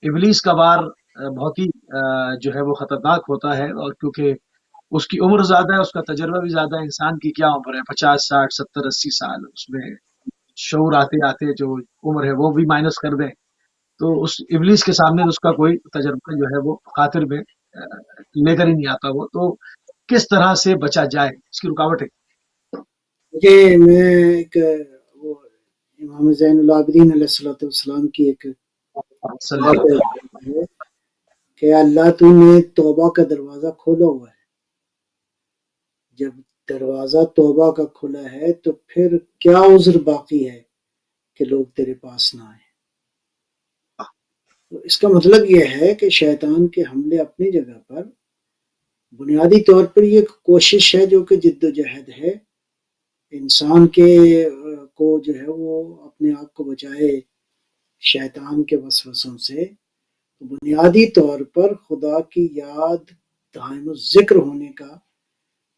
ابلیس کا وار بہت ہی جو ہے وہ خطرناک ہوتا ہے، اور کیونکہ اس کی عمر زیادہ ہے، اس کا تجربہ بھی زیادہ ہے۔ انسان کی کیا عمر ہے؟ 50 60 70 80 سال، اس میں شعور آتے آتے جو عمر ہے وہ بھی مائنس کر دیں تو اس ابلیس کے سامنے اس کا کوئی تجربہ جو ہے وہ خاطر میں لے کر ہی نہیں آتا۔ وہ تو کس طرح سے بچا جائے، اس کی رکاوٹیں؟ دیکھیے میں ایک وہ امام زین العابدین علیہ السلام کی ایک بات ہے کہ اللہ تو نے توبہ کا دروازہ کھولا ہوا ہے، جب دروازہ توبہ کا کھلا ہے تو پھر کیا عذر باقی ہے کہ لوگ تیرے پاس نہ آئیں۔ تو اس کا مطلب یہ ہے کہ شیطان کے حملے اپنی جگہ پر، بنیادی طور پر یہ کوشش ہے جو کہ جد و جہد ہے انسان کے کو جو ہے وہ اپنے آپ کو بچائے شیطان کے وسوسوں سے۔ بنیادی طور پر خدا کی یاد دائم الذکر ہونے کا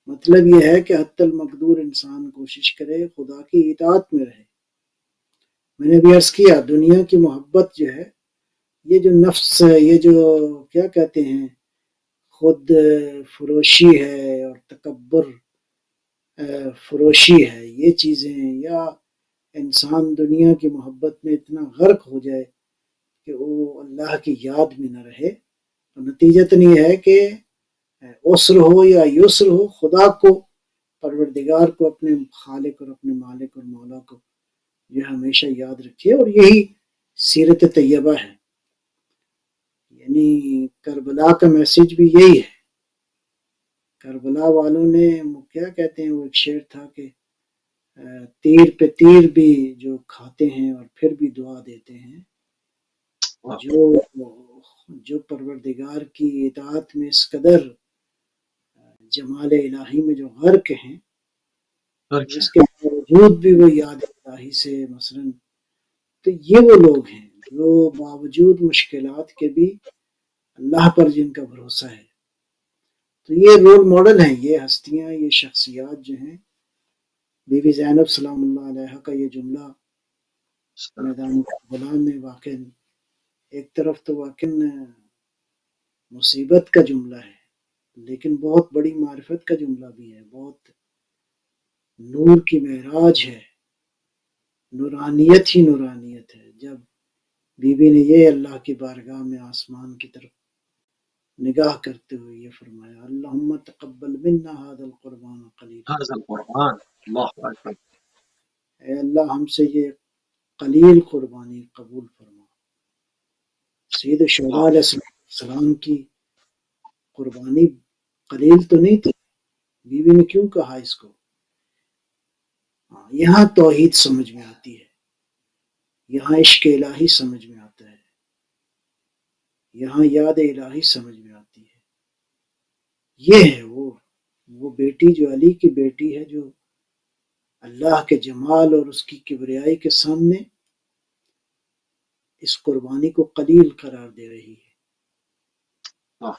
مطلب یہ ہے کہ حتی المقدور انسان کوشش کرے خدا کی اطاعت میں رہے۔ میں نے بھی عرض کیا دنیا کی محبت جو ہے، یہ جو نفس، یہ جو کیا کہتے ہیں خود فروشی ہے اور تکبر فروشی ہے، یہ چیزیں، یا انسان دنیا کی محبت میں اتنا غرق ہو جائے کہ وہ اللہ کی یاد میں نہ رہے، تو نتیجتاً یہ ہے کہ عسر ہو یا یسر ہو، خدا کو، پروردگار کو، اپنے خالق اور اپنے مالک اور مولا کو یہ ہمیشہ یاد رکھے۔ اور یہی سیرت طیبہ ہے، یعنی کربلا کا میسج بھی یہی ہے۔ کربلا والوں نے کیا کہتے ہیں، وہ ایک شعر تھا کہ تیر پہ تیر بھی جو کھاتے ہیں اور پھر بھی دعا دیتے ہیں، جو پروردگار کی اطاعت میں اس قدر جمال الہی میں جو غرق ہیں، اس کے باوجود بھی وہ یاد الہی سے مثلا، تو یہ وہ لوگ ہیں جو باوجود مشکلات کے بھی اللہ پر جن کا بھروسہ ہے۔ تو یہ رول ماڈل ہیں، یہ ہستیاں، یہ شخصیات جو ہیں۔ بی بی زینب سلام اللہ علیہا کا یہ جملہ میدان کربلا میں واقع، ایک طرف تو واقع مصیبت کا جملہ ہے، لیکن بہت بڑی معرفت کا جملہ بھی ہے، بہت نور کی معراج ہے، نورانیت ہی نورانیت ہے۔ جب بی بی نے یہ اللہ کی بارگاہ میں آسمان کی طرف نگاہ کرتے ہوئے یہ فرمایا، اللہم تقبل منا ھذا القربان قلیلا، اے اللہ ہم سے یہ قلیل قربانی قبول فرما۔ سید الشہداء علیہ السلام کی قربانی قلیل تو نہیں تھی، بی بی نے کیوں کہا اس کو؟ یہاں توحید سمجھ میں آتی ہے، یہاں عشق الہی سمجھ میں آتا ہے، یہاں یاد الہی سمجھ میں آتی ہے۔ یہ ہے وہ بیٹی جو علی کی بیٹی ہے، جو اللہ کے جمال اور اس کی کبریائی کے سامنے اس قربانی کو قلیل قرار دے رہی ہے۔ واہ،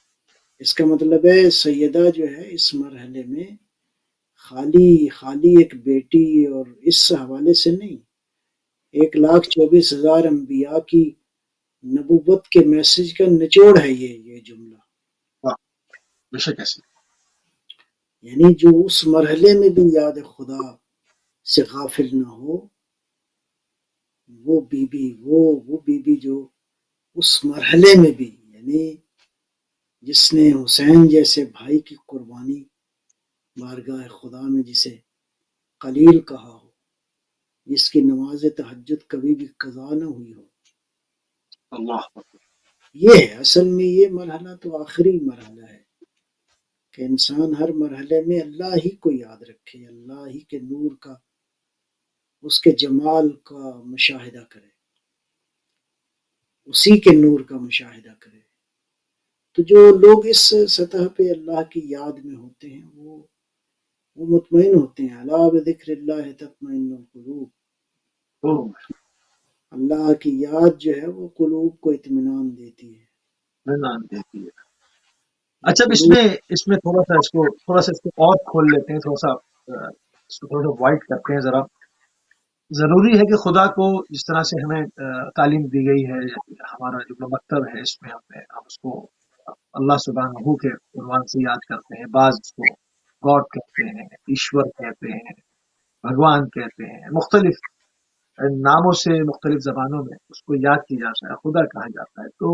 اس کا مطلب ہے سیدہ جو ہے اس مرحلے میں خالی ایک بیٹی اور اس حوالے سے نہیں، 1,24,000 انبیاء کی نبوت کے میسج کا نچوڑ ہے یہ جملہ۔ واہ، بے شک ایسے یعنی جو اس مرحلے میں بھی یاد خدا سے غافل نہ ہو، وہ بی بی جو اس مرحلے میں بھی، یعنی جس نے حسین جیسے بھائی کی قربانی بارگاہ خدا میں جسے قلیل کہا ہو، جس کی نماز تہجد کبھی بھی قضا نہ ہوئی ہو، اللہ اکبر۔ یہ ہے اصل میں یہ مرحلہ تو آخری مرحلہ ہے کہ انسان ہر مرحلے میں اللہ ہی کو یاد رکھے، اللہ ہی کے نور کا، اس کے جمال کا مشاہدہ کرے، اسی کے نور کا مشاہدہ کرے۔ تو جو لوگ اس سطح پہ اللہ کی یاد میں ہوتے ہیں وہ مطمئن ہوتے ہیں۔ الا بذکر اللہ تطمئن القلوب، اوہ، اللہ کی یاد جو ہے وہ قلوب کو اطمینان دیتی ہے۔ میں نام دیتی ہے۔ یہ اچھا، اب قلوب اس میں تھوڑا سا اس کو اور کھول لیتے ہیں، تھوڑا سا اس کو تھوڑا سا وائڈ کرتے ہیں ذرا۔ ضروری ہے کہ خدا کو جس طرح سے ہمیں تعلیم دی گئی ہے، ہمارا جو مکتب ہے اس میں ہم اس کو اللہ سبحانہ کے عنوان سے یاد کرتے ہیں، بعض اس کو گاڈ کہتے ہیں، ایشور کہتے ہیں، بھگوان کہتے ہیں، مختلف ناموں سے مختلف زبانوں میں اس کو یاد کیا جاتا ہے، خدا کہا جاتا ہے۔ تو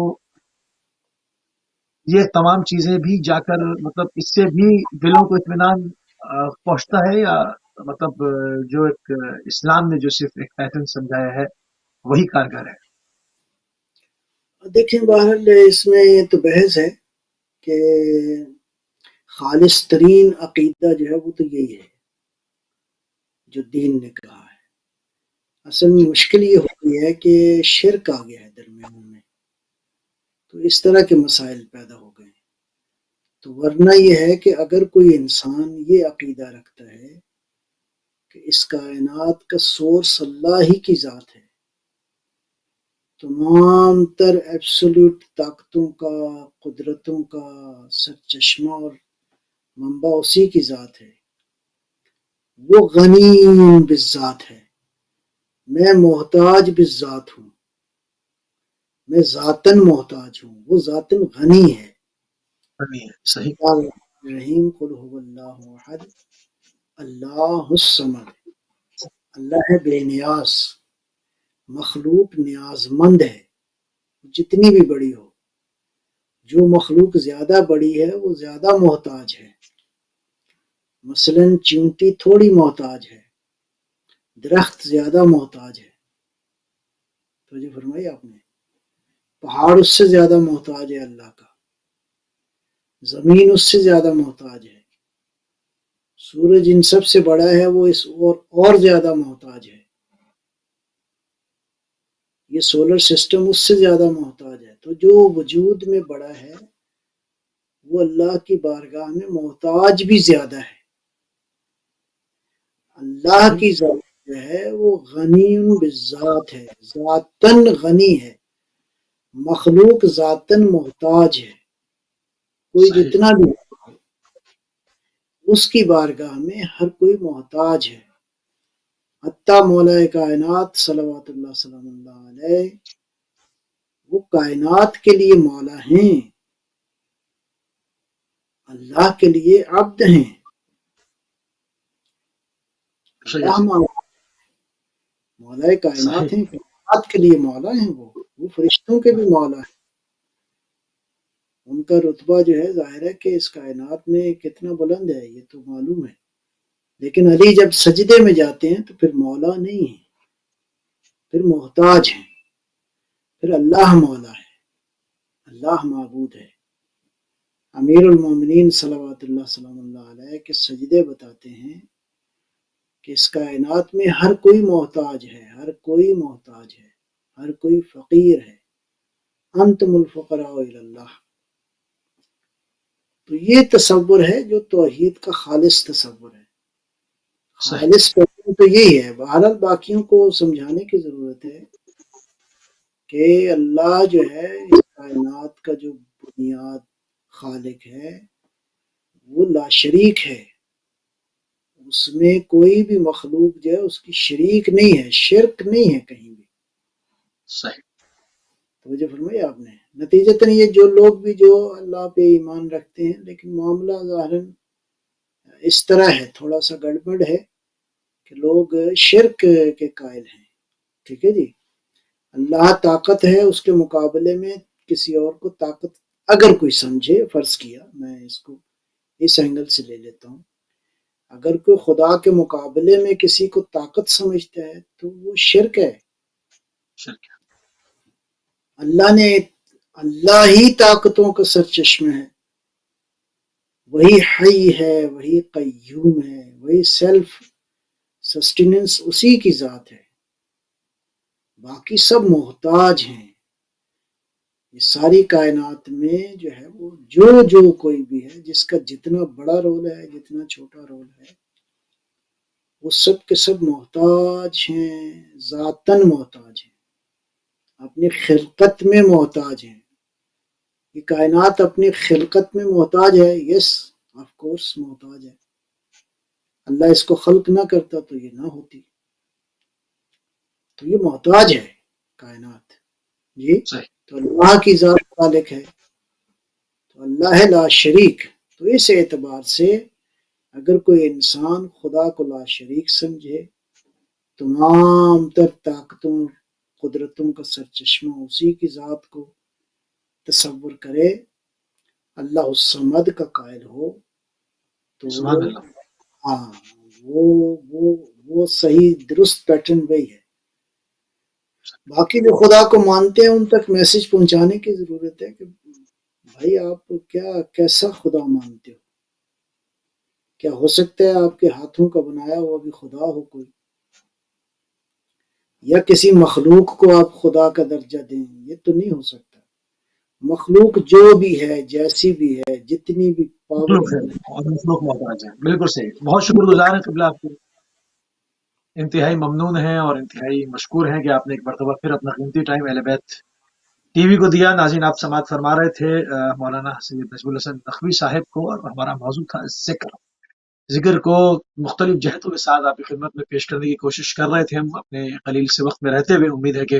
یہ تمام چیزیں بھی جا کر مطلب اس سے بھی دلوں کو اطمینان پہنچتا ہے، یا مطلب جو ایک اسلام نے جو صرف ایک پیٹرن سمجھایا ہے وہی کارگر ہے؟ دیکھیں، بہرحال اس میں یہ تو بحث ہے کہ خالص ترین عقیدہ جو ہے وہ تو یہی ہے جو دین نے کہا ہے۔ اصل میں مشکل یہ ہوتی ہے کہ شرک آ گیا ہے درمیان میں، تو اس طرح کے مسائل پیدا ہو گئے ہیں۔ تو ورنہ یہ ہے کہ اگر کوئی انسان یہ عقیدہ رکھتا ہے کہ اس کائنات کا سورس اللہ ہی کی ذات ہے، تمام تر ایبسولوٹ طاقتوں کا، قدرتوں کا سرچشمہ اور منبع اسی کی ذات ہے، وہ غنی بالذات ہے، میں محتاج بالذات ہوں، میں ذاتاً محتاج ہوں، وہ ذاتاً غنی ہے۔ نہیں ہے، صحیح۔ رحیم قل هو اللہ احد اللہ الصمد، اللہ ہے بے نیاز، مخلوق نیاز مند ہے، جتنی بھی بڑی ہو۔ جو مخلوق زیادہ بڑی ہے وہ زیادہ محتاج ہے۔ مثلا چیونٹی تھوڑی محتاج ہے، درخت زیادہ محتاج ہے۔ تو جو فرمائی آپ نے، پہاڑ اس سے زیادہ محتاج ہے اللہ کا، زمین اس سے زیادہ محتاج ہے، سورج ان سب سے بڑا ہے، وہ اس اور زیادہ محتاج ہے، یہ سولر سسٹم اس سے زیادہ محتاج ہے۔ تو جو وجود میں بڑا ہے وہ اللہ کی بارگاہ میں محتاج بھی زیادہ ہے۔ اللہ کی ذات جو ہے وہ غنی بالذات ہے، ذاتاً غنی ہے، مخلوق ذاتاً محتاج ہے۔ کوئی صحیح، جتنا بھی اس کی بارگاہ میں ہر کوئی محتاج ہے، حتیٰ مولا کائنات صلوات اللہ سلام اللہ علیہ، وہ کائنات کے لیے مولا ہیں، اللہ کے لیے عبد ہیں۔ صحیح اللہ ہے، مولا کائنات صحیح۔ ہیں، کائنات کے لیے مولا ہیں، وہ فرشتوں کے بھی مولا ہیں۔ ان کا رتبہ جو ہے ظاہر ہے کہ اس کائنات میں کتنا بلند ہے یہ تو معلوم ہے، لیکن علی جب سجدے میں جاتے ہیں تو پھر مولا نہیں ہیں، پھر محتاج ہیں، پھر اللہ مولا ہے، اللہ معبود ہے۔ امیر المومنین صلوات اللہ سلام اللہ علیہ کے سجدے بتاتے ہیں کہ اس کائنات میں ہر کوئی محتاج ہے، ہر کوئی محتاج ہے، ہر کوئی فقیر ہے، انتم الفقراء الی اللہ۔ تو یہ تصور ہے جو توحید کا خالص تصور ہے۔ صحیح خالص پیٹرن تو یہی ہے. بہرحال باقیوں کو سمجھانے کی ضرورت ہے کہ اللہ جو ہے اس کائنات کا جو بنیاد خالق ہے وہ لا شریک ہے. اس میں کوئی بھی مخلوق جو ہے اس کی شریک نہیں ہے، شرک نہیں ہے کہیں بھی. صحیح توجہ فرمائی آپ نے. نتیجتاً یہ جو لوگ بھی جو اللہ پہ ایمان رکھتے ہیں لیکن معاملہ ظاہراً اس طرح ہے، تھوڑا سا گڑبڑ ہے کہ لوگ شرک کے قائل ہیں. ٹھیک ہے جی. اللہ طاقت ہے، اس کے مقابلے میں کسی اور کو طاقت اگر کوئی سمجھے، فرض کیا میں اس کو اس اینگل سے لے لیتا ہوں، اگر کوئی خدا کے مقابلے میں کسی کو طاقت سمجھتا ہے تو وہ شرک ہے. شرک اللہ ہی طاقتوں کا سرچشمہ ہے، وہی حی ہے، وہی قیوم ہے، وہی سیلف سسٹیننس اسی کی ذات ہے. باقی سب محتاج ہیں. یہ ساری کائنات میں جو ہے وہ جو کوئی بھی ہے، جس کا جتنا بڑا رول ہے جتنا چھوٹا رول ہے، وہ سب کے سب محتاج ہیں، ذاتاً محتاج ہیں، اپنی خلقت میں محتاج ہیں. یہ کائنات اپنی خلقت میں محتاج ہے، یس آف کورس محتاج ہے. اللہ اس کو خلق نہ کرتا تو یہ نہ ہوتی. تو یہ محتاج ہے کائنات جی. صحیح تو اللہ کی ذات خالق ہے، تو اللہ ہے لا شریک. تو اس اعتبار سے اگر کوئی انسان خدا کو لا شریک سمجھے، تمام تر طاقتوں قدرتوں کا سرچشمہ اسی کی ذات کو تصور کرے، اللہ الصمد کا قائل ہو، تو سبحان اللہ. ہاں وہ صحیح درست پیٹرن وہی ہے. باقی جو خدا کو مانتے ہیں ان تک میسج پہنچانے کی ضرورت ہے کہ بھائی آپ کیسا خدا مانتے ہو؟ کیا ہو سکتا ہے آپ کے ہاتھوں کا بنایا ہوا بھی خدا ہو کوئی، یا کسی مخلوق کو آپ خدا کا درجہ دیں؟ یہ تو نہیں ہو سکتا. مخلوق جو بھی ہے، جیسی بھی ہے، جتنی بھی پاور مخلوق ہے اور مخلوق محتاج ہے. بالکل صحیح. بہت شکر گزار ہیں قبلہ آپ کے، انتہائی ممنون ہیں اور انتہائی مشکور ہیں کہ آپ نے ایک مرتبہ پھر اپنا قیمتی ٹائم اہل بیت ٹی وی کو دیا. ناظرین آپ سماعت فرما رہے تھے مولانا سید نجم الحسن نقوی صاحب کو، اور ہمارا موضوع تھا ذکر کو مختلف جہتوں کے ساتھ آپ کی خدمت میں پیش کرنے کی کوشش کر رہے تھے ہم اپنے قلیل سے وقت میں رہتے ہوئے. امید ہے کہ